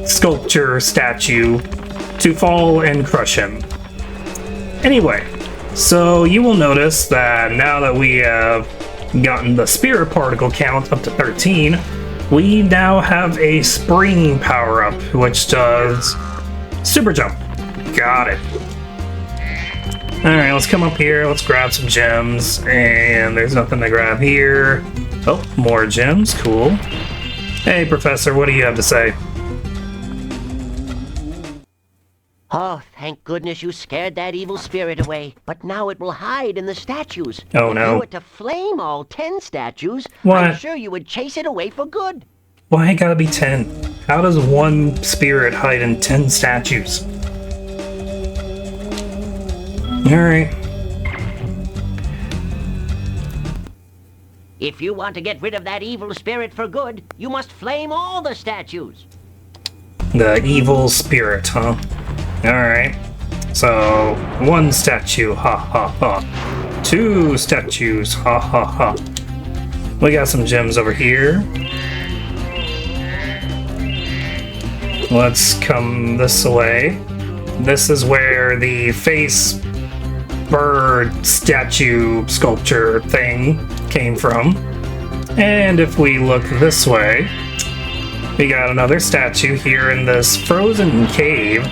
sculpture, statue, to fall and crush him. Anyway, so you will notice that now that we have gotten the spirit particle count up to 13, we now have a spring power-up, which does super jump. Got it. Alright, let's come up here, let's grab some gems, and there's nothing to grab here. Oh, more gems, cool. Hey, Professor, what do you have to say? Oh, thank goodness you scared that evil spirit away. But now it will hide in the statues. Oh, If no. you were to flame all 10 statues, What? I'm sure you would chase it away for good. Why it gotta be 10? How does one spirit hide in 10 statues? Alright. If you want to get rid of that evil spirit for good, you must flame all the statues. The evil spirit, huh? Alright. So, one statue, ha ha ha. Two statues, ha ha ha. We got some gems over here. Let's come this way. This is where the face bird statue sculpture thing came from. And if we look this way, we got another statue here in this frozen cave.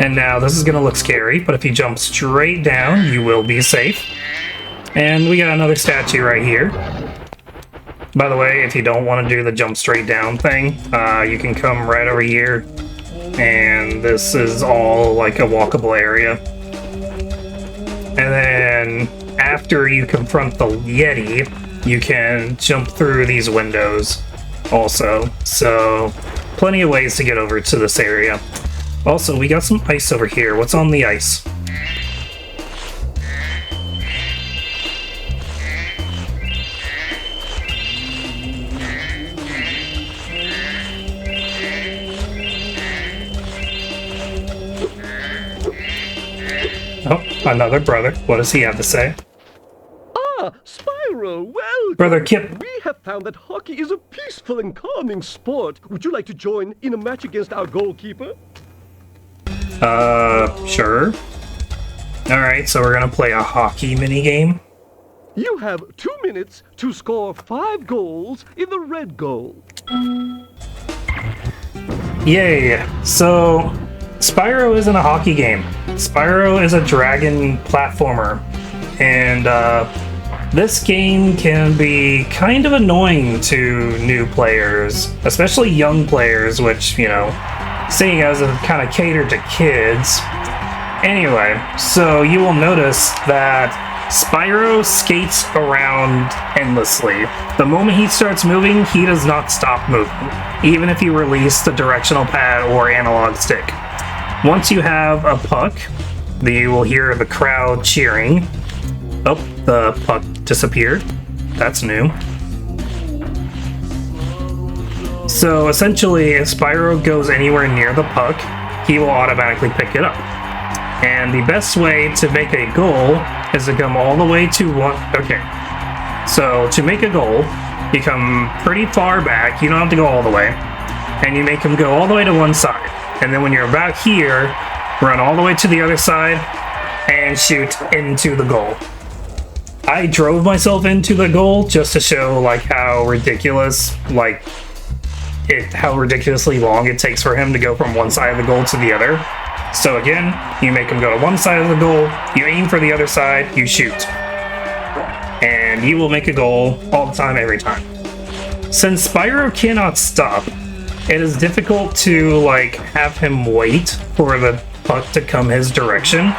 And now this is gonna look scary, but if you jump straight down, you will be safe. And we got another statue right here. By the way, if you don't want to do the jump straight down thing, you can come right over here. And this is all like a walkable area. And then after you confront the Yeti, you can jump through these windows also. So plenty of ways to get over to this area. Also, we got some ice over here. What's on the ice? Oh, another brother. What does he have to say? Ah, Spyro! Spyro, welcome! Brother Kip. We have found that hockey is a peaceful and calming sport. Would you like to join in a match against our goalkeeper? Sure. Alright, so we're gonna play a hockey minigame. You have 2 minutes to score 5 goals in the red goal. Yay! So, Spyro isn't a hockey game. Spyro is a dragon platformer. And, this game can be kind of annoying to new players, especially young players, which, you know, seeing as it kind of catered to kids. Anyway, so you will notice that Spyro skates around endlessly. The moment he starts moving, he does not stop moving, even if you release the directional pad or analog stick. Once you have a puck, you will hear the crowd cheering. Oh, the puck disappeared. That's new. So essentially, if Spyro goes anywhere near the puck, he will automatically pick it up. And the best way to make a goal is to come all the way to one... Okay. So, to make a goal, you come pretty far back, you don't have to go all the way, and you make him go all the way to one side. And then when you're about here, run all the way to the other side, and shoot into the goal. I drove myself into the goal just to show, like, how ridiculous, like, how ridiculously long it takes for him to go from one side of the goal to the other. So again, you make him go to one side of the goal, you aim for the other side, you shoot. And you will make a goal all the time, every time. Since Spyro cannot stop, it is difficult to, like, have him wait for the puck to come his direction.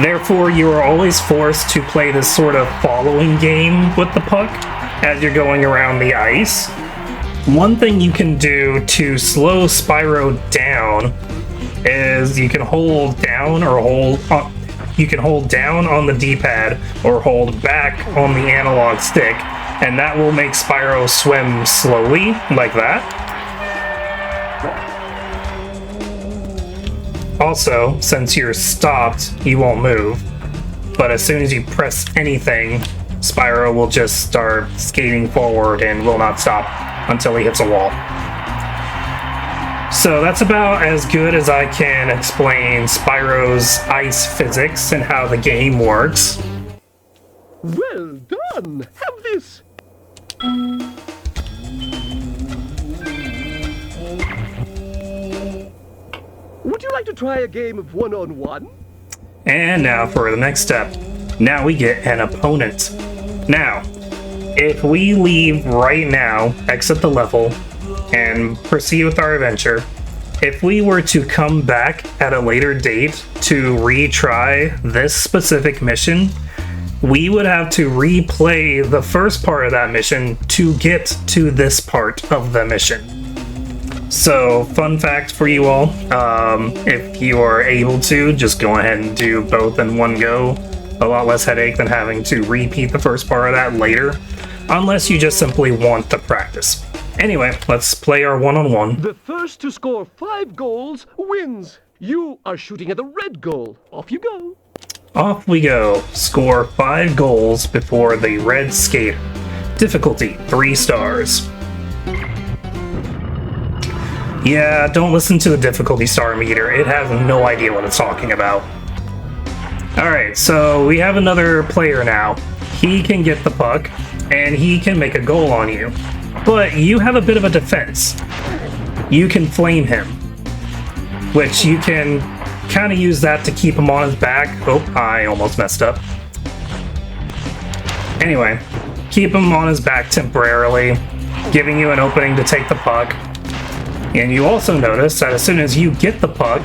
Therefore, you are always forced to play this sort of following game with the puck as you're going around the ice. One thing you can do to slow Spyro down is you can hold down or you can hold down on the D-pad or hold back on the analog stick, and that will make Spyro swim slowly, like that. Also, since you're stopped, you won't move, but as soon as you press anything, Spyro will just start skating forward and will not stop until he hits a wall. So that's about as good as I can explain Spyro's ice physics and how the game works. Well done! Have this! Would you like to try a game of one-on-one? And now for the next step. Now we get an opponent. Now, if we leave right now, exit the level, and proceed with our adventure, if we were to come back at a later date to retry this specific mission, we would have to replay the first part of that mission to get to this part of the mission. So, fun fact for you all, if you are able to, just go ahead and do both in one go. A lot less headache than having to repeat the first part of that later, unless you just simply want to practice. Anyway, let's play our one-on-one. The first to score 5 goals wins. You are shooting at the red goal. Off you go. Off we go. Score 5 goals before the red skater. Difficulty, 3 stars. Yeah, don't listen to the difficulty star meter. It has no idea what it's talking about. Alright, so we have another player now. He can get the puck, and he can make a goal on you. But you have a bit of a defense. You can flame him, which you can kind of use that to keep him on his back. Oh, I almost messed up. Anyway, keep him on his back temporarily, giving you an opening to take the puck. And you also notice that as soon as you get the puck,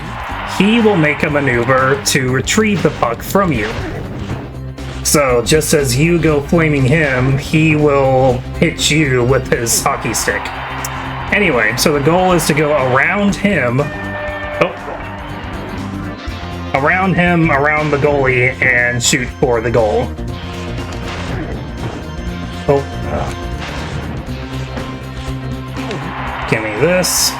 he will make a maneuver to retrieve the puck from you. So just as you go flaming him, he will hit you with his hockey stick. Anyway, so the goal is to go around him, around the goalie, and shoot for the goal. Give me this.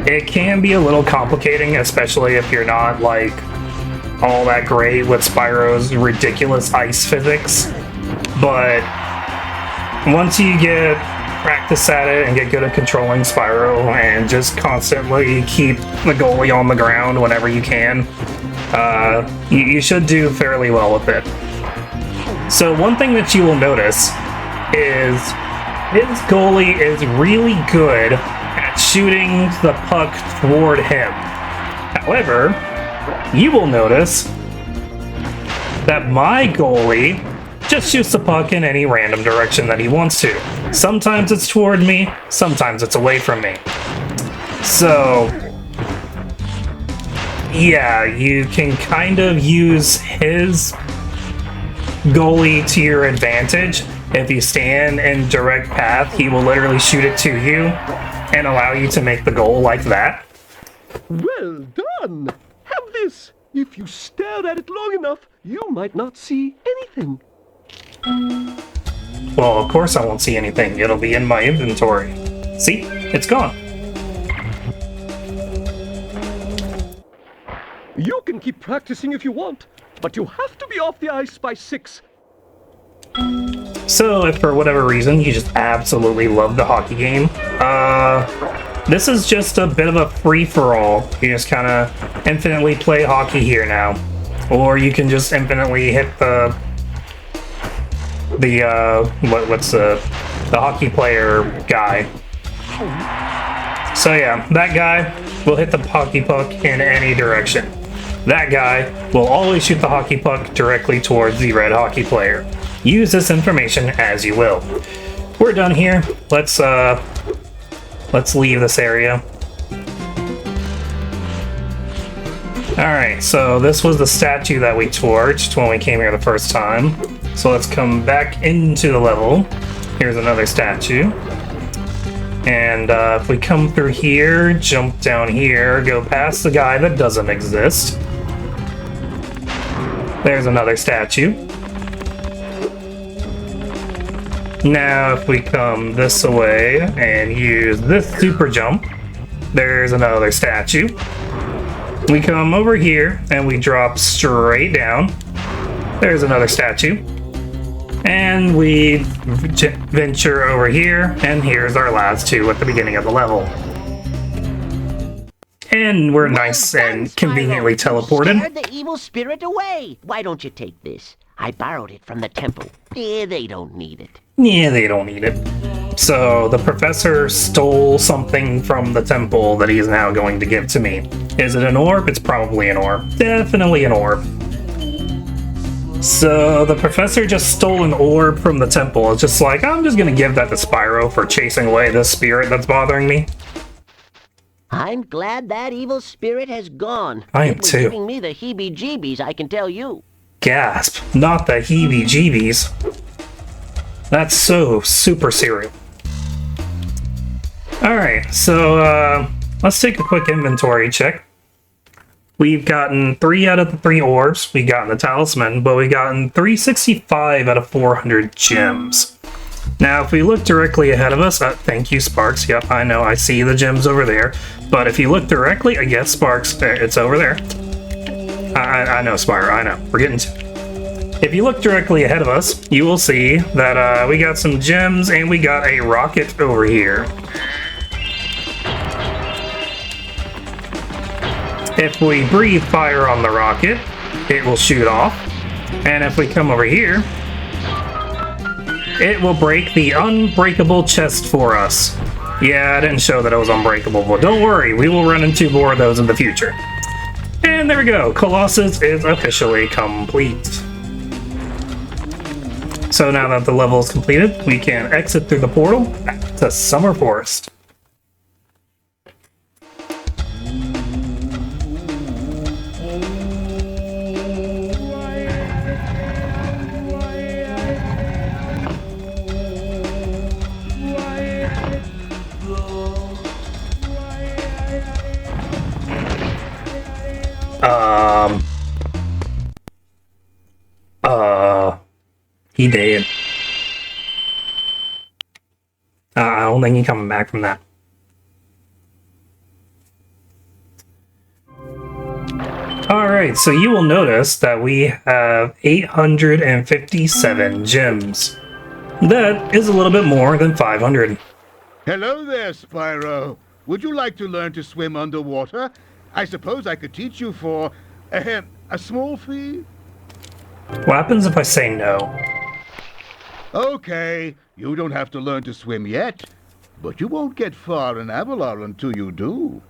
It can be a little complicating, especially if you're not, like, all that great with Spyro's ridiculous ice physics. But once you get practice at it and get good at controlling Spyro and just constantly keep the goalie on the ground whenever you can, you should do fairly well with it. So one thing that you will notice is his goalie is really good at shooting the puck toward him. However, you will notice that my goalie just shoots the puck in any random direction that he wants to. Sometimes it's toward me, sometimes it's away from me. So, yeah, you can kind of use his goalie to your advantage. If you stand in direct path, he will literally shoot it to you and allow you to make the goal like that. Well done! Have this! If you stare at it long enough, you might not see anything. Well, of course I won't see anything. It'll be in my inventory. See? It's gone. You can keep practicing if you want, but you have to be off the ice by 6. So, if for whatever reason you just absolutely love the hockey game, this is just a bit of a free-for-all. You just kind of infinitely play hockey here now. Or you can just infinitely hit the hockey player guy. So yeah, that guy will hit the hockey puck in any direction. That guy will always shoot the hockey puck directly towards the red hockey player. Use this information as you will. We're done here. Let's leave this area. Alright, so this was the statue that we torched when we came here the first time. So let's come back into the level. Here's another statue. And if we come through here, jump down here, go past the guy that doesn't exist. There's another statue. Now if we come this way and use this super jump, there's another statue. We come over here and we drop straight down. There's another statue. And we venture over here, and here's our last two at the beginning of the level. And we're nice and conveniently teleported. Scared the evil spirit away. Why don't you take this? I borrowed it from the temple. Yeah, they don't need it. Yeah, they don't need it. So the professor stole something from the temple that he's now going to give to me. Is it an orb? It's probably an orb. Definitely an orb. So the professor just stole an orb from the temple. It's just like, I'm just gonna give that to Spyro for chasing away this spirit that's bothering me. I'm glad that evil spirit has gone. I am It was too. giving me the heebie-jeebies, I can tell you. Gasp. Not the heebie-jeebies. That's so super serial. Alright, so let's take a quick inventory check. We've gotten 3 out of the 3 orbs, we've gotten the talisman, but we've gotten 365 out of 400 gems. Now, if we look directly ahead of us, thank you, Sparks. Yep, I know, I see the gems over there. But if you look directly, yes, Sparks, it's over there. I know, Spyro, I know. We're getting to it. If you look directly ahead of us, you will see that we got some gems and we got a rocket over here. If we breathe fire on the rocket, it will shoot off. And if we come over here, it will break the unbreakable chest for us. Yeah, I didn't show that it was unbreakable, but don't worry, we will run into more of those in the future. And there we go, Colossus is officially complete. So now that the level is completed, we can exit through the portal back to Summer Forest. He did. I don't think he's coming back from that. Alright, so you will notice that we have 857 gems. That is a little bit more than 500. Hello there, Spyro. Would you like to learn to swim underwater? I suppose I could teach you for a small fee? What happens if I say no? Okay, you don't have to learn to swim yet, but you won't get far in Avalar until you do.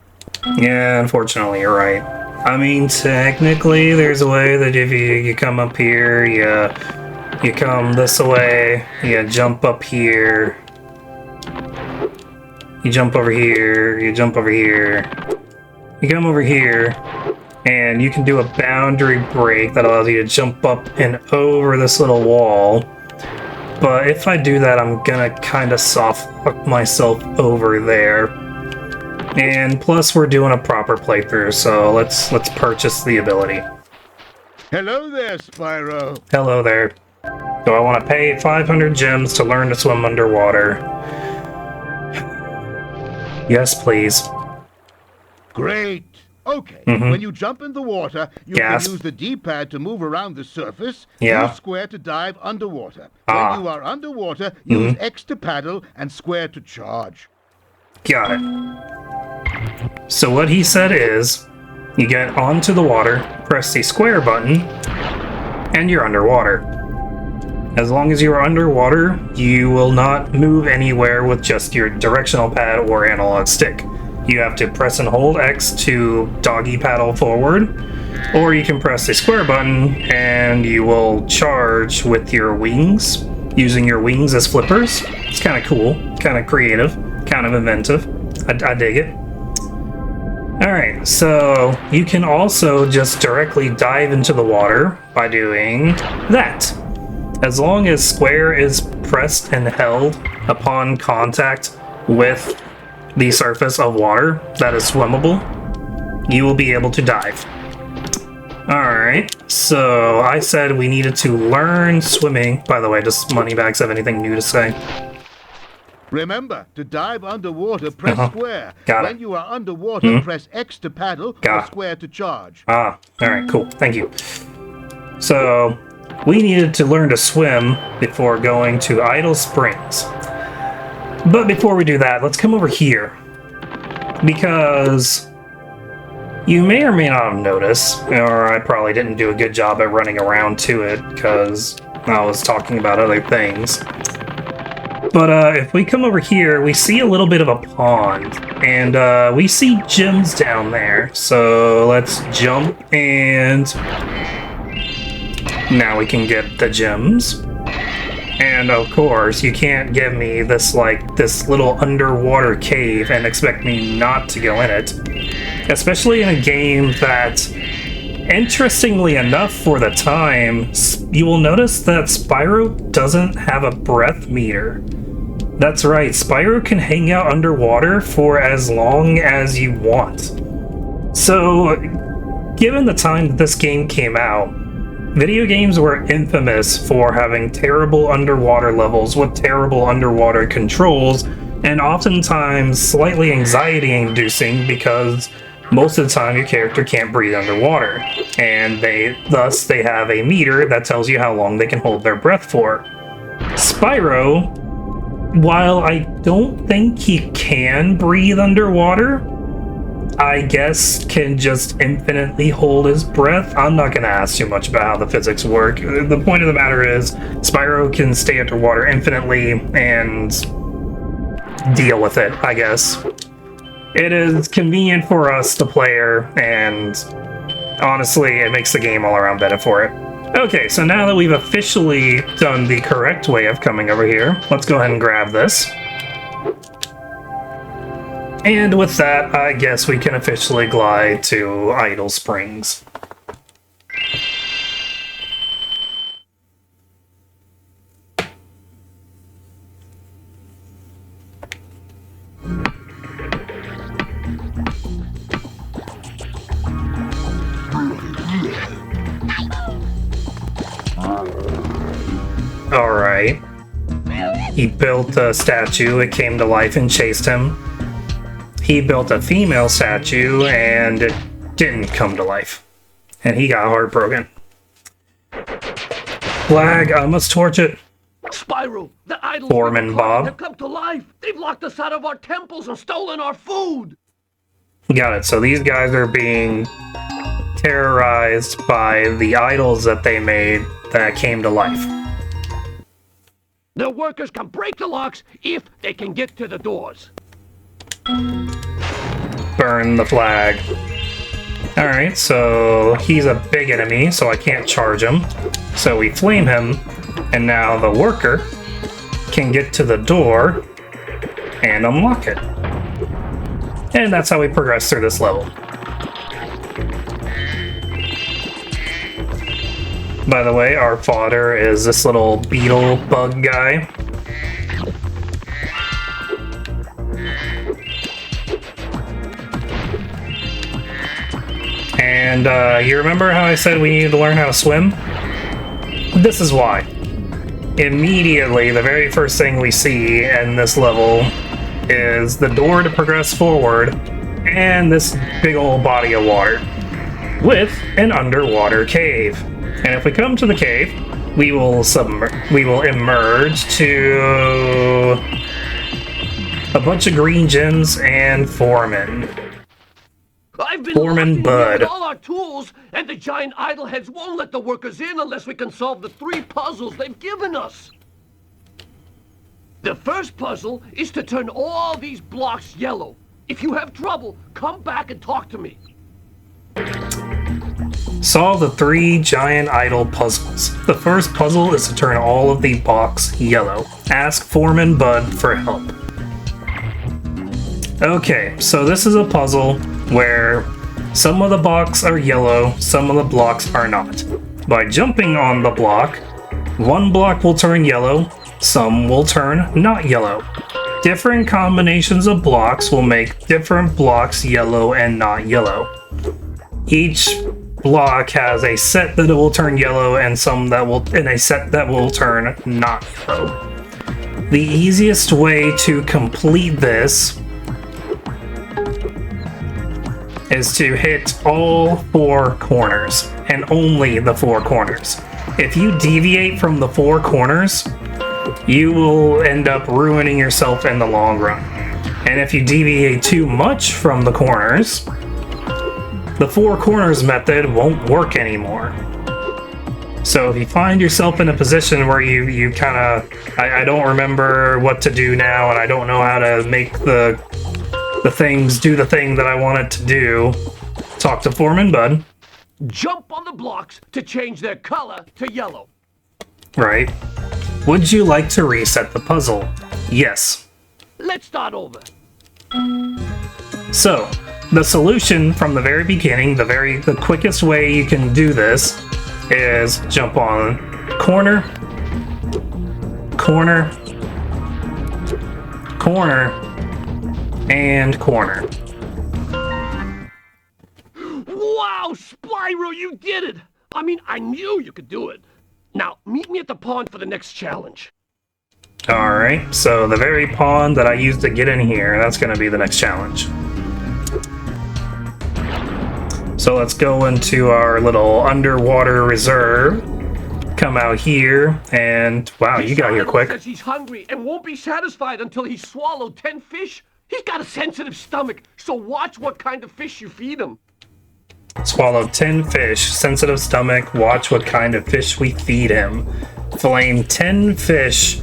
Yeah, unfortunately, you're right. I mean, technically, there's a way that if you come up here, you come this way, you jump up here, you jump over here, you jump over here, you come over here, and you can do a boundary break that allows you to jump up and over this little wall. But if I do that, I'm gonna kind of soft lock myself over there. And plus, we're doing a proper playthrough, so let's purchase the ability. Hello there, Spyro. Hello there. Do I want to pay 500 gems to learn to swim underwater? Yes, please. Great. Okay, when you jump in the water, you Yes. can use the D-pad to move around the surface. Yeah. Use square to dive underwater. Ah. When you are underwater, use X to paddle and square to charge. Got it. So what he said is, you get onto the water, press the square button, and you're underwater. As long as you're underwater, you will not move anywhere with just your directional pad or analog stick. You have to press and hold X to doggy paddle forward, or you can press the square button and you will charge with your wings, using your wings as flippers. It's kind of cool, kind of creative, kind of inventive. I dig it. Alright, so you can also just directly dive into the water by doing that. As long as square is pressed and held upon contact with the surface of water that is swimmable, you will be able to dive. Alright, so I said we needed to learn swimming. By the way, does Moneybags have anything new to say? Remember, to dive underwater, press square. Got it. When you are underwater, press X to paddle or Got it. square to charge. Ah, alright, cool. Thank you. So, we needed to learn to swim before going to Idle Springs. But before we do that, let's come over here. Because you may or may not have noticed, or I probably didn't do a good job at running around to it because I was talking about other things. But if we come over here, we see a little bit of a pond, and we see gems down there. So let's jump, and now we can get the gems. And of course, you can't give me this little underwater cave and expect me not to go in it. Especially in a game that, interestingly enough for the time, you will notice that Spyro doesn't have a breath meter. That's right, Spyro can hang out underwater for as long as you want. So, given the time that this game came out, video games were infamous for having terrible underwater levels with terrible underwater controls, and oftentimes slightly anxiety-inducing because most of the time your character can't breathe underwater, and thus they have a meter that tells you how long they can hold their breath for. Spyro, while I don't think he can breathe underwater, I guess can just infinitely hold his breath. I'm not going to ask too much about how the physics work. The point of the matter is, Spyro can stay underwater infinitely and deal with it, I guess. It is convenient for us, the player, and honestly, it makes the game all around better for it. Okay, so now that we've officially done the correct way of coming over here, let's go ahead and grab this. And with that, I guess we can officially glide to Idle Springs. Alright. He built a statue, it came to life and chased him. He built a female statue, and it didn't come to life. And he got heartbroken. Flag, I must torch it. Spyro, the idols Foreman Bob. have come to life. They've locked us out of our temples and stolen our food. Got it. So these guys are being terrorized by the idols that they made that came to life. The workers can break the locks if they can get to the doors. Burn the flag. Alright, so he's a big enemy, so I can't charge him. So we flame him, and now the worker can get to the door and unlock it. And that's how we progress through this level. By the way, our fodder is this little beetle bug guy. And you remember how I said we needed to learn how to swim? This is why. Immediately, the very first thing we see in this level is the door to progress forward and this big old body of water with an underwater cave. And if we come to the cave, we will emerge to a bunch of green gems and Foreman. I've been Foreman locking Bud. all our tools, and the giant idol heads won't let the workers in unless we can solve the 3 puzzles they've given us. The first puzzle is to turn all these blocks yellow. If you have trouble, come back and talk to me. Solve the 3 giant idol puzzles. The first puzzle is to turn all of the blocks yellow. Ask Foreman Bud for help. Okay, so this is a puzzle where some of the blocks are yellow, some of the blocks are not. By jumping on the block, one block will turn yellow, some will turn not yellow. Different combinations of blocks will make different blocks yellow and not yellow. Each block has a set that it will turn yellow and a set that will turn not yellow. The easiest way to complete this is to hit all 4 corners, and only the 4 corners. If you deviate from the 4 corners, you will end up ruining yourself in the long run. And if you deviate too much from the corners, the 4 corners method won't work anymore. So if you find yourself in a position where you kind of, I don't remember what to do now, and I don't know how to make the things do the thing that I want it to do, talk to Foreman Bud. Jump on the blocks to change their color to yellow. Right. Would you like to reset the puzzle? Yes. Let's start over. So, the solution from the very beginning, the quickest way you can do this is jump on corner, corner, corner, and corner. Wow, Spyro, you did it! I mean, I knew you could do it. Now, meet me at the pond for the next challenge. Alright, so the very pond that I used to get in here, that's going to be the next challenge. So let's go into our little underwater reserve. Come out here, and wow, you got here quick. Says he's hungry and won't be satisfied until he's swallowed 10 fish. He's got a sensitive stomach, so watch what kind of fish you feed him. Swallow 10 fish, sensitive stomach, watch what kind of fish we feed him. Flame 10 fish.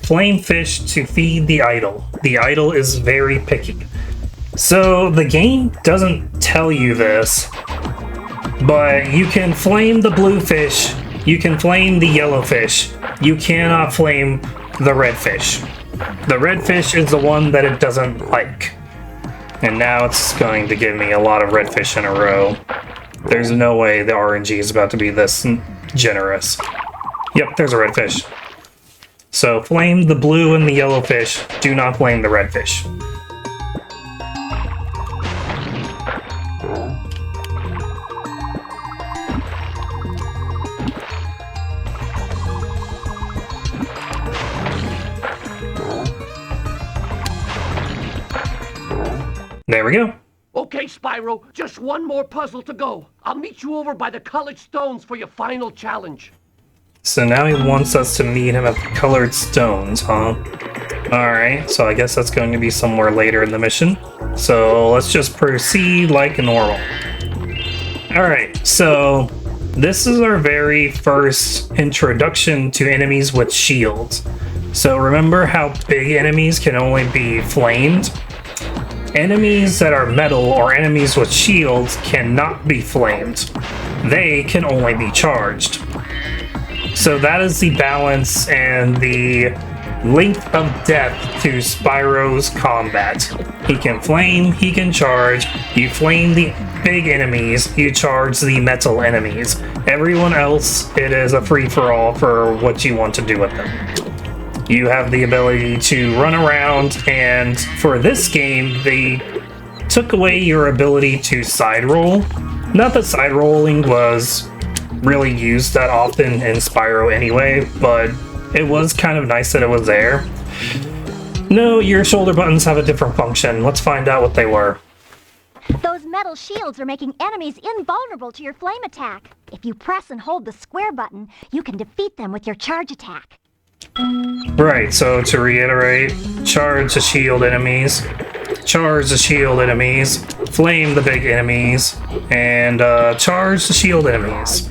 Flame fish to feed the idol. The idol is very picky. So the game doesn't tell you this, but you can flame the blue fish, you can flame the yellow fish, you cannot flame the red fish. The red fish is the one that it doesn't like. And now it's going to give me a lot of red fish in a row. There's no way the RNG is about to be this generous. Yep, there's a red fish. So flame the blue and the yellow fish, do not flame the red fish. There we go. Okay, Spyro, just one more puzzle to go. I'll meet you over by the colored stones for your final challenge. So now he wants us to meet him at the colored stones, huh? Alright, so I guess that's going to be somewhere later in the mission. So let's just proceed like normal. Alright, so this is our very first introduction to enemies with shields. So remember how big enemies can only be flamed? Enemies that are metal or enemies with shields cannot be flamed. They can only be charged. So that is the balance and the length of death to Spyro's combat. He can flame, he can charge. You flame the big enemies, you charge the metal enemies. Everyone else, it is a free-for-all for what you want to do with them. You have the ability to run around, and for this game, they took away your ability to side roll. Not that side rolling was really used that often in Spyro anyway, but it was kind of nice that it was there. No, your shoulder buttons have a different function. Let's find out what they were. Those metal shields are making enemies invulnerable to your flame attack. If you press and hold the square button, you can defeat them with your charge attack. Right, so to reiterate, charge the shield enemies, charge the shield enemies, flame the big enemies, and charge the shield enemies.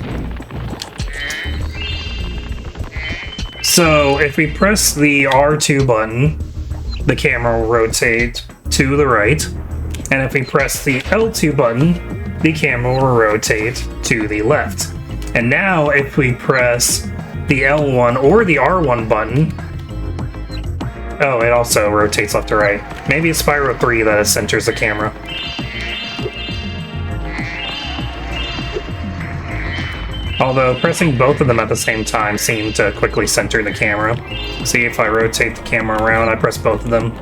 So if we press the R2 button, the camera will rotate to the right, and if we press the L2 button, the camera will rotate to the left. And now if we press the L1 or the R1 button, oh, it also rotates left to right. Maybe it's Spyro 3 that centers the camera. Although pressing both of them at the same time seemed to quickly center the camera. See, if I rotate the camera around, I press both of them.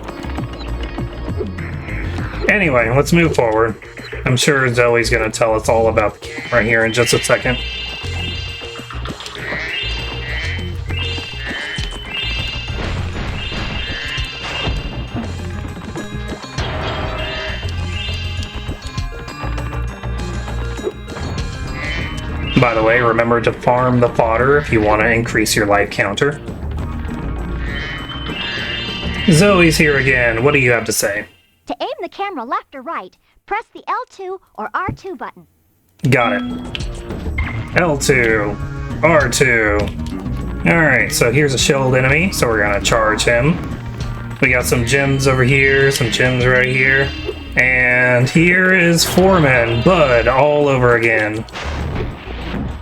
Anyway, let's move forward. I'm sure Zoe's gonna tell us all about the camera here in just a second. By the way, remember to farm the fodder if you want to increase your life counter. Zoe's here again. What do you have to say? To aim the camera left or right, press the L2 or R2 button. Got it. L2, R2. Alright, so here's a shield enemy, so we're gonna charge him. We got some gems over here, some gems right here. And here is Foreman, Bud, all over again.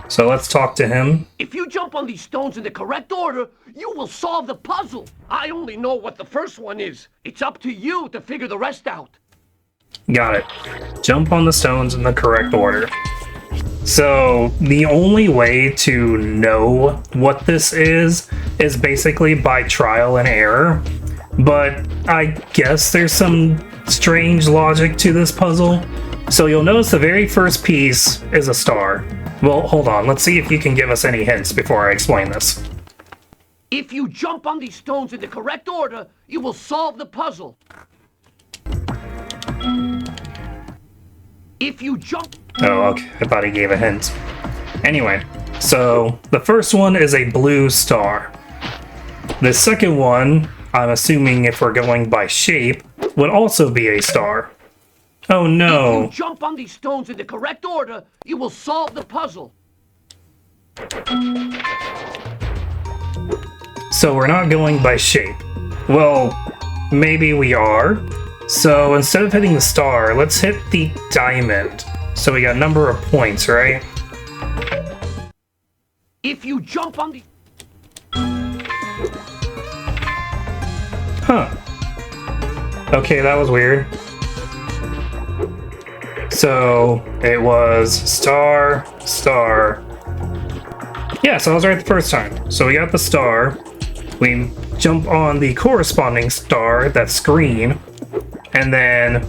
So let's talk to him. If you jump on these stones in the correct order, you will solve the puzzle. I only know what the first one is. It's up to you to figure the rest out. Got it. Jump on the stones in the correct order. So the only way to know what this is basically by trial and error. But I guess there's some strange logic to this puzzle. So you'll notice the very first piece is a star. Well, hold on. Let's see if you can give us any hints before I explain this. If you jump on these stones in the correct order, you will solve the puzzle. If you jump... Oh, okay. I thought he gave a hint. Anyway, so the first one is a blue star. The second one, I'm assuming if we're going by shape, would also be a star. Oh no! If you jump on these stones in the correct order, you will solve the puzzle. So we're not going by shape. Well, maybe we are. So instead of hitting the star, let's hit the diamond. So we got a number of points, right? If you jump on the... Huh. Okay, that was weird. So it was star, star. Yeah, so I was right the first time. So we got the star. We jump on the corresponding star, that's green. And then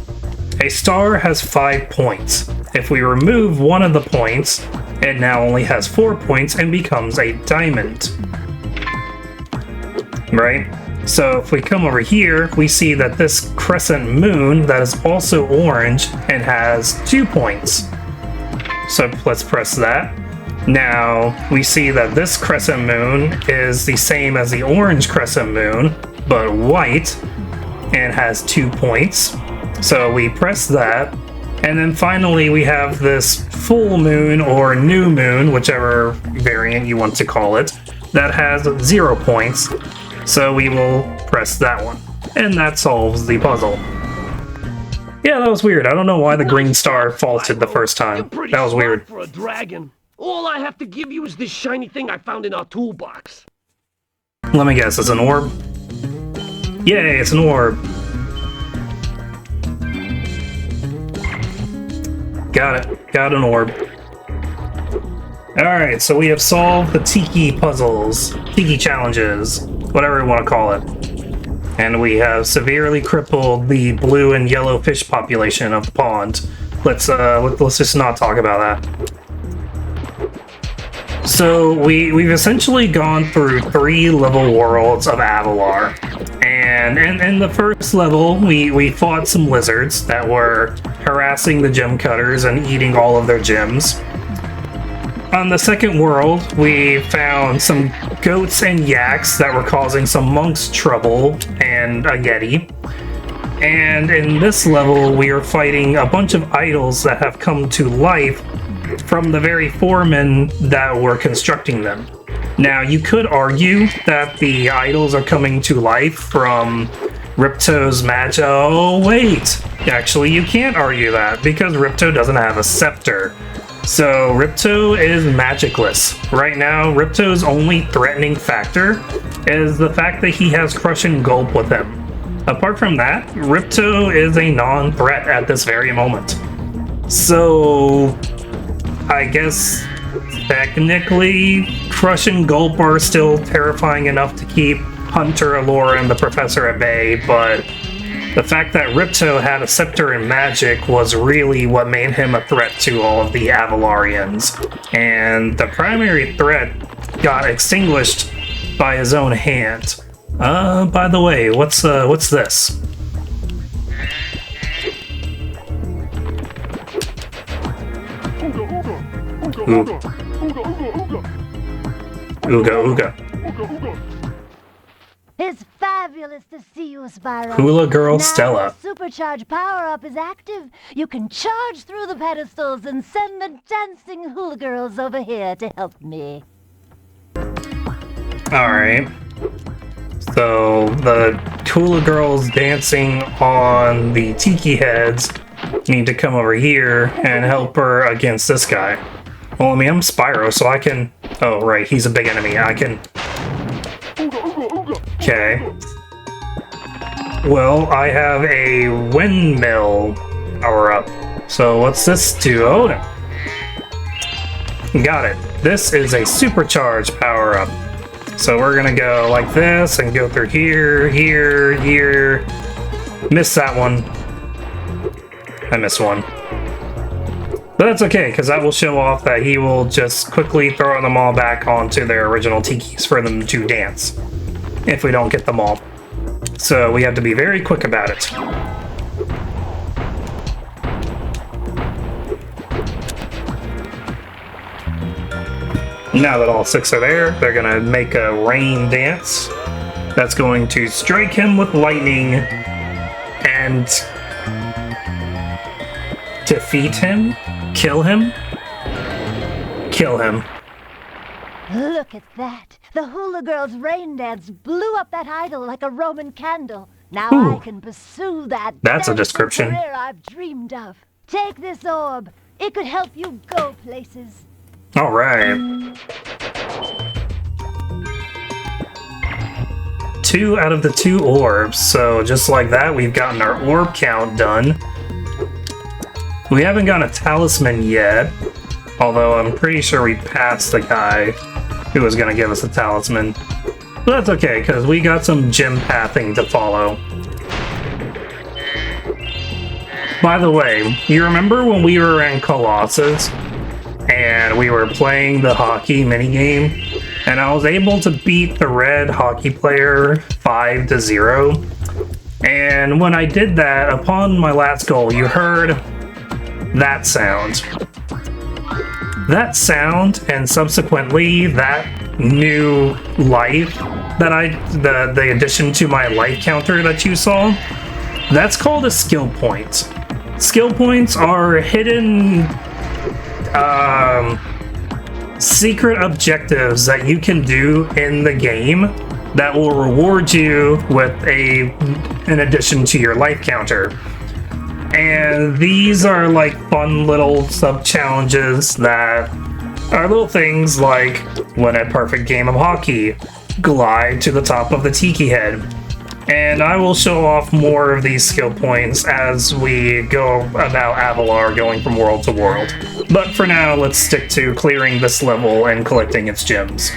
a star has 5 points. If we remove one of the points, it now only has 4 points and becomes a diamond. Right? So if we come over here, we see that this crescent moon that is also orange and has 2 points. So let's press that. Now we see that this crescent moon is the same as the orange crescent moon, but white, and has 2 points. So we press that. And then finally we have this full moon or new moon, whichever variant you want to call it, that has 0 points. So we will press that one. And that solves the puzzle. Yeah, that was weird. I don't know why the green star faulted the first time. That was weird. For a dragon. All I have to give you is this shiny thing I found in our toolbox. Let me guess, it's an orb? Yay, it's an orb. Got it. Got an orb. Alright, so we have solved the Tiki puzzles. Tiki challenges. Whatever we want to call it. And we have severely crippled the blue and yellow fish population of the pond. Let's just not talk about that. So we've essentially gone through 3 level worlds of Avalar. And in the first level, we fought some lizards that were harassing the gem cutters and eating all of their gems. On the second world, we found some goats and yaks that were causing some monks trouble and a yeti. And in this level, we are fighting a bunch of idols that have come to life from the very foremen that were constructing them. Now, you could argue that the idols are coming to life from Ripto's magic. Oh, wait! Actually, you can't argue that, because Ripto doesn't have a scepter. So, Ripto is magicless. Right now, Ripto's only threatening factor is the fact that he has Crush and Gulp with him. Apart from that, Ripto is a non-threat at this very moment. So, I guess technically Crush and Gulp are still terrifying enough to keep Hunter, Allura, and the Professor at bay, but the fact that Ripto had a scepter and magic was really what made him a threat to all of the Avalarians. And the primary threat got extinguished by his own hand. By the way, what's this? Ooga ooga. It's fabulous to see you, Spyro. Hula Girl now Stella. The supercharge power-up is active. You can charge through the pedestals and send the dancing hula girls over here to help me. Alright. So, the hula girls dancing on the tiki heads need to come over here and help her against this guy. Well, I mean, I'm Spyro, so I can... Oh, right, he's a big enemy. I can... Okay. Well, I have a windmill power-up. So what's this do? Oh, no. Got it. This is a supercharge power-up. So we're gonna go like this and go through here, here, here. Missed that one. I missed one. But that's okay, because that will show off that he will just quickly throw them all back onto their original tikis for them to dance. If we don't get them all. So we have to be very quick about it. Now that all 6 are there, they're gonna make a rain dance. That's going to strike him with lightning and defeat him, kill him, kill him. Look at that. The hula girl's rain dance blew up that idol like a Roman candle. Now Ooh. I can pursue that That's a dancing description. career I've dreamed of. Take this orb. It could help you go places. All right. 2 out of the 2 orbs. So just like that, we've gotten our orb count done. We haven't got a talisman yet. Although I'm pretty sure we passed the guy who was going to give us a talisman. But that's okay, because we got some gem pathing to follow. By the way, you remember when we were in Colossus and we were playing the hockey minigame and I was able to beat the red hockey player 5-0. And when I did that, upon my last goal, you heard that sound. That sound, and subsequently that new life that the addition to my life counter that you saw, that's called a skill point. Skill points are hidden secret objectives that you can do in the game that will reward you with an addition to your life counter. And these are like fun little sub-challenges that are little things like win a perfect game of hockey, glide to the top of the tiki head. And I will show off more of these skill points as we go about Avalar, going from world to world. But for now, let's stick to clearing this level and collecting its gems.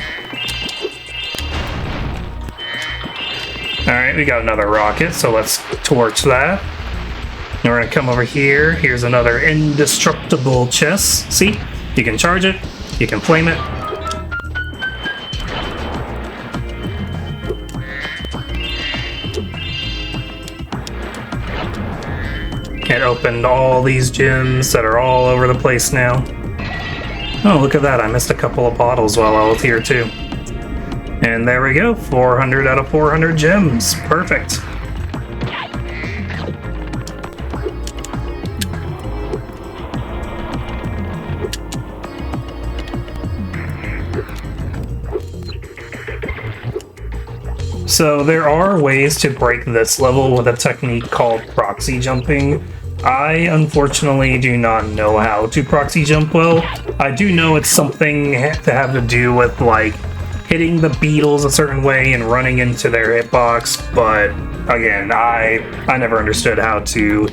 Alright, we got another rocket, so let's torch that. And we're gonna come over here. Here's another indestructible chest. See? You can charge it, you can flame it. It opened all these gems that are all over the place now. Oh, look at that. I missed a couple of bottles while I was here too. And there we go, 400 out of 400 gems. Perfect. So there are ways to break this level with a technique called proxy jumping. I unfortunately do not know how to proxy jump well. I do know it's something to have to do with like hitting the beetles a certain way and running into their hitbox, but again, I never understood how to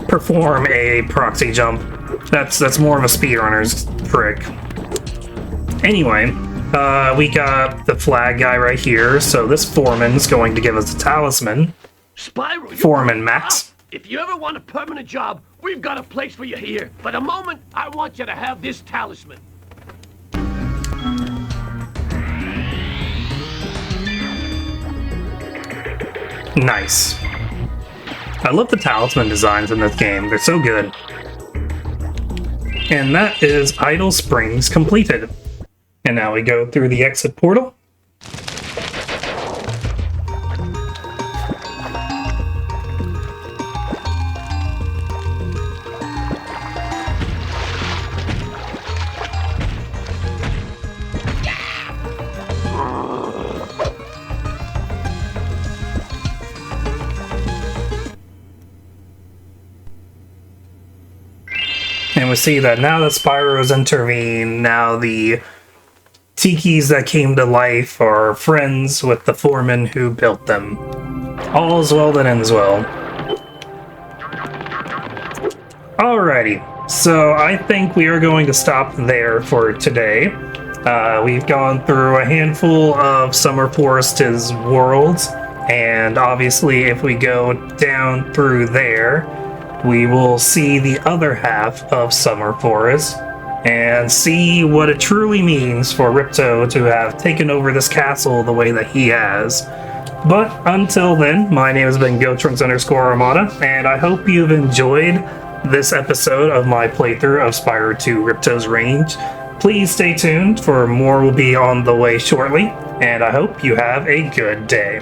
perform a proxy jump. That's more of a speedrunner's trick. Anyway, we got the flag guy right here, so this foreman's going to give us a talisman. Spyro, Foreman Max. If you ever want a permanent job, we've got a place for you here. For the moment, I want you to have this talisman. Nice. I love the talisman designs in this game. They're so good. And that is Idle Springs completed. And now we go through the exit portal. And we see that now that Spyro's intervened, now the tikis that came to life are friends with the foreman who built them. All's well that ends well. Alrighty, so I think we are going to stop there for today. We've gone through a handful of Summer Forest's worlds, and obviously if we go down through there, we will see the other half of Summer Forest and see what it truly means for Ripto to have taken over this castle the way that he has. But until then, my name has been GoTrunks_Armada, and I hope you've enjoyed this episode of my playthrough of Spyro 2 Ripto's Range. Please stay tuned, for more will be on the way shortly, and I hope you have a good day.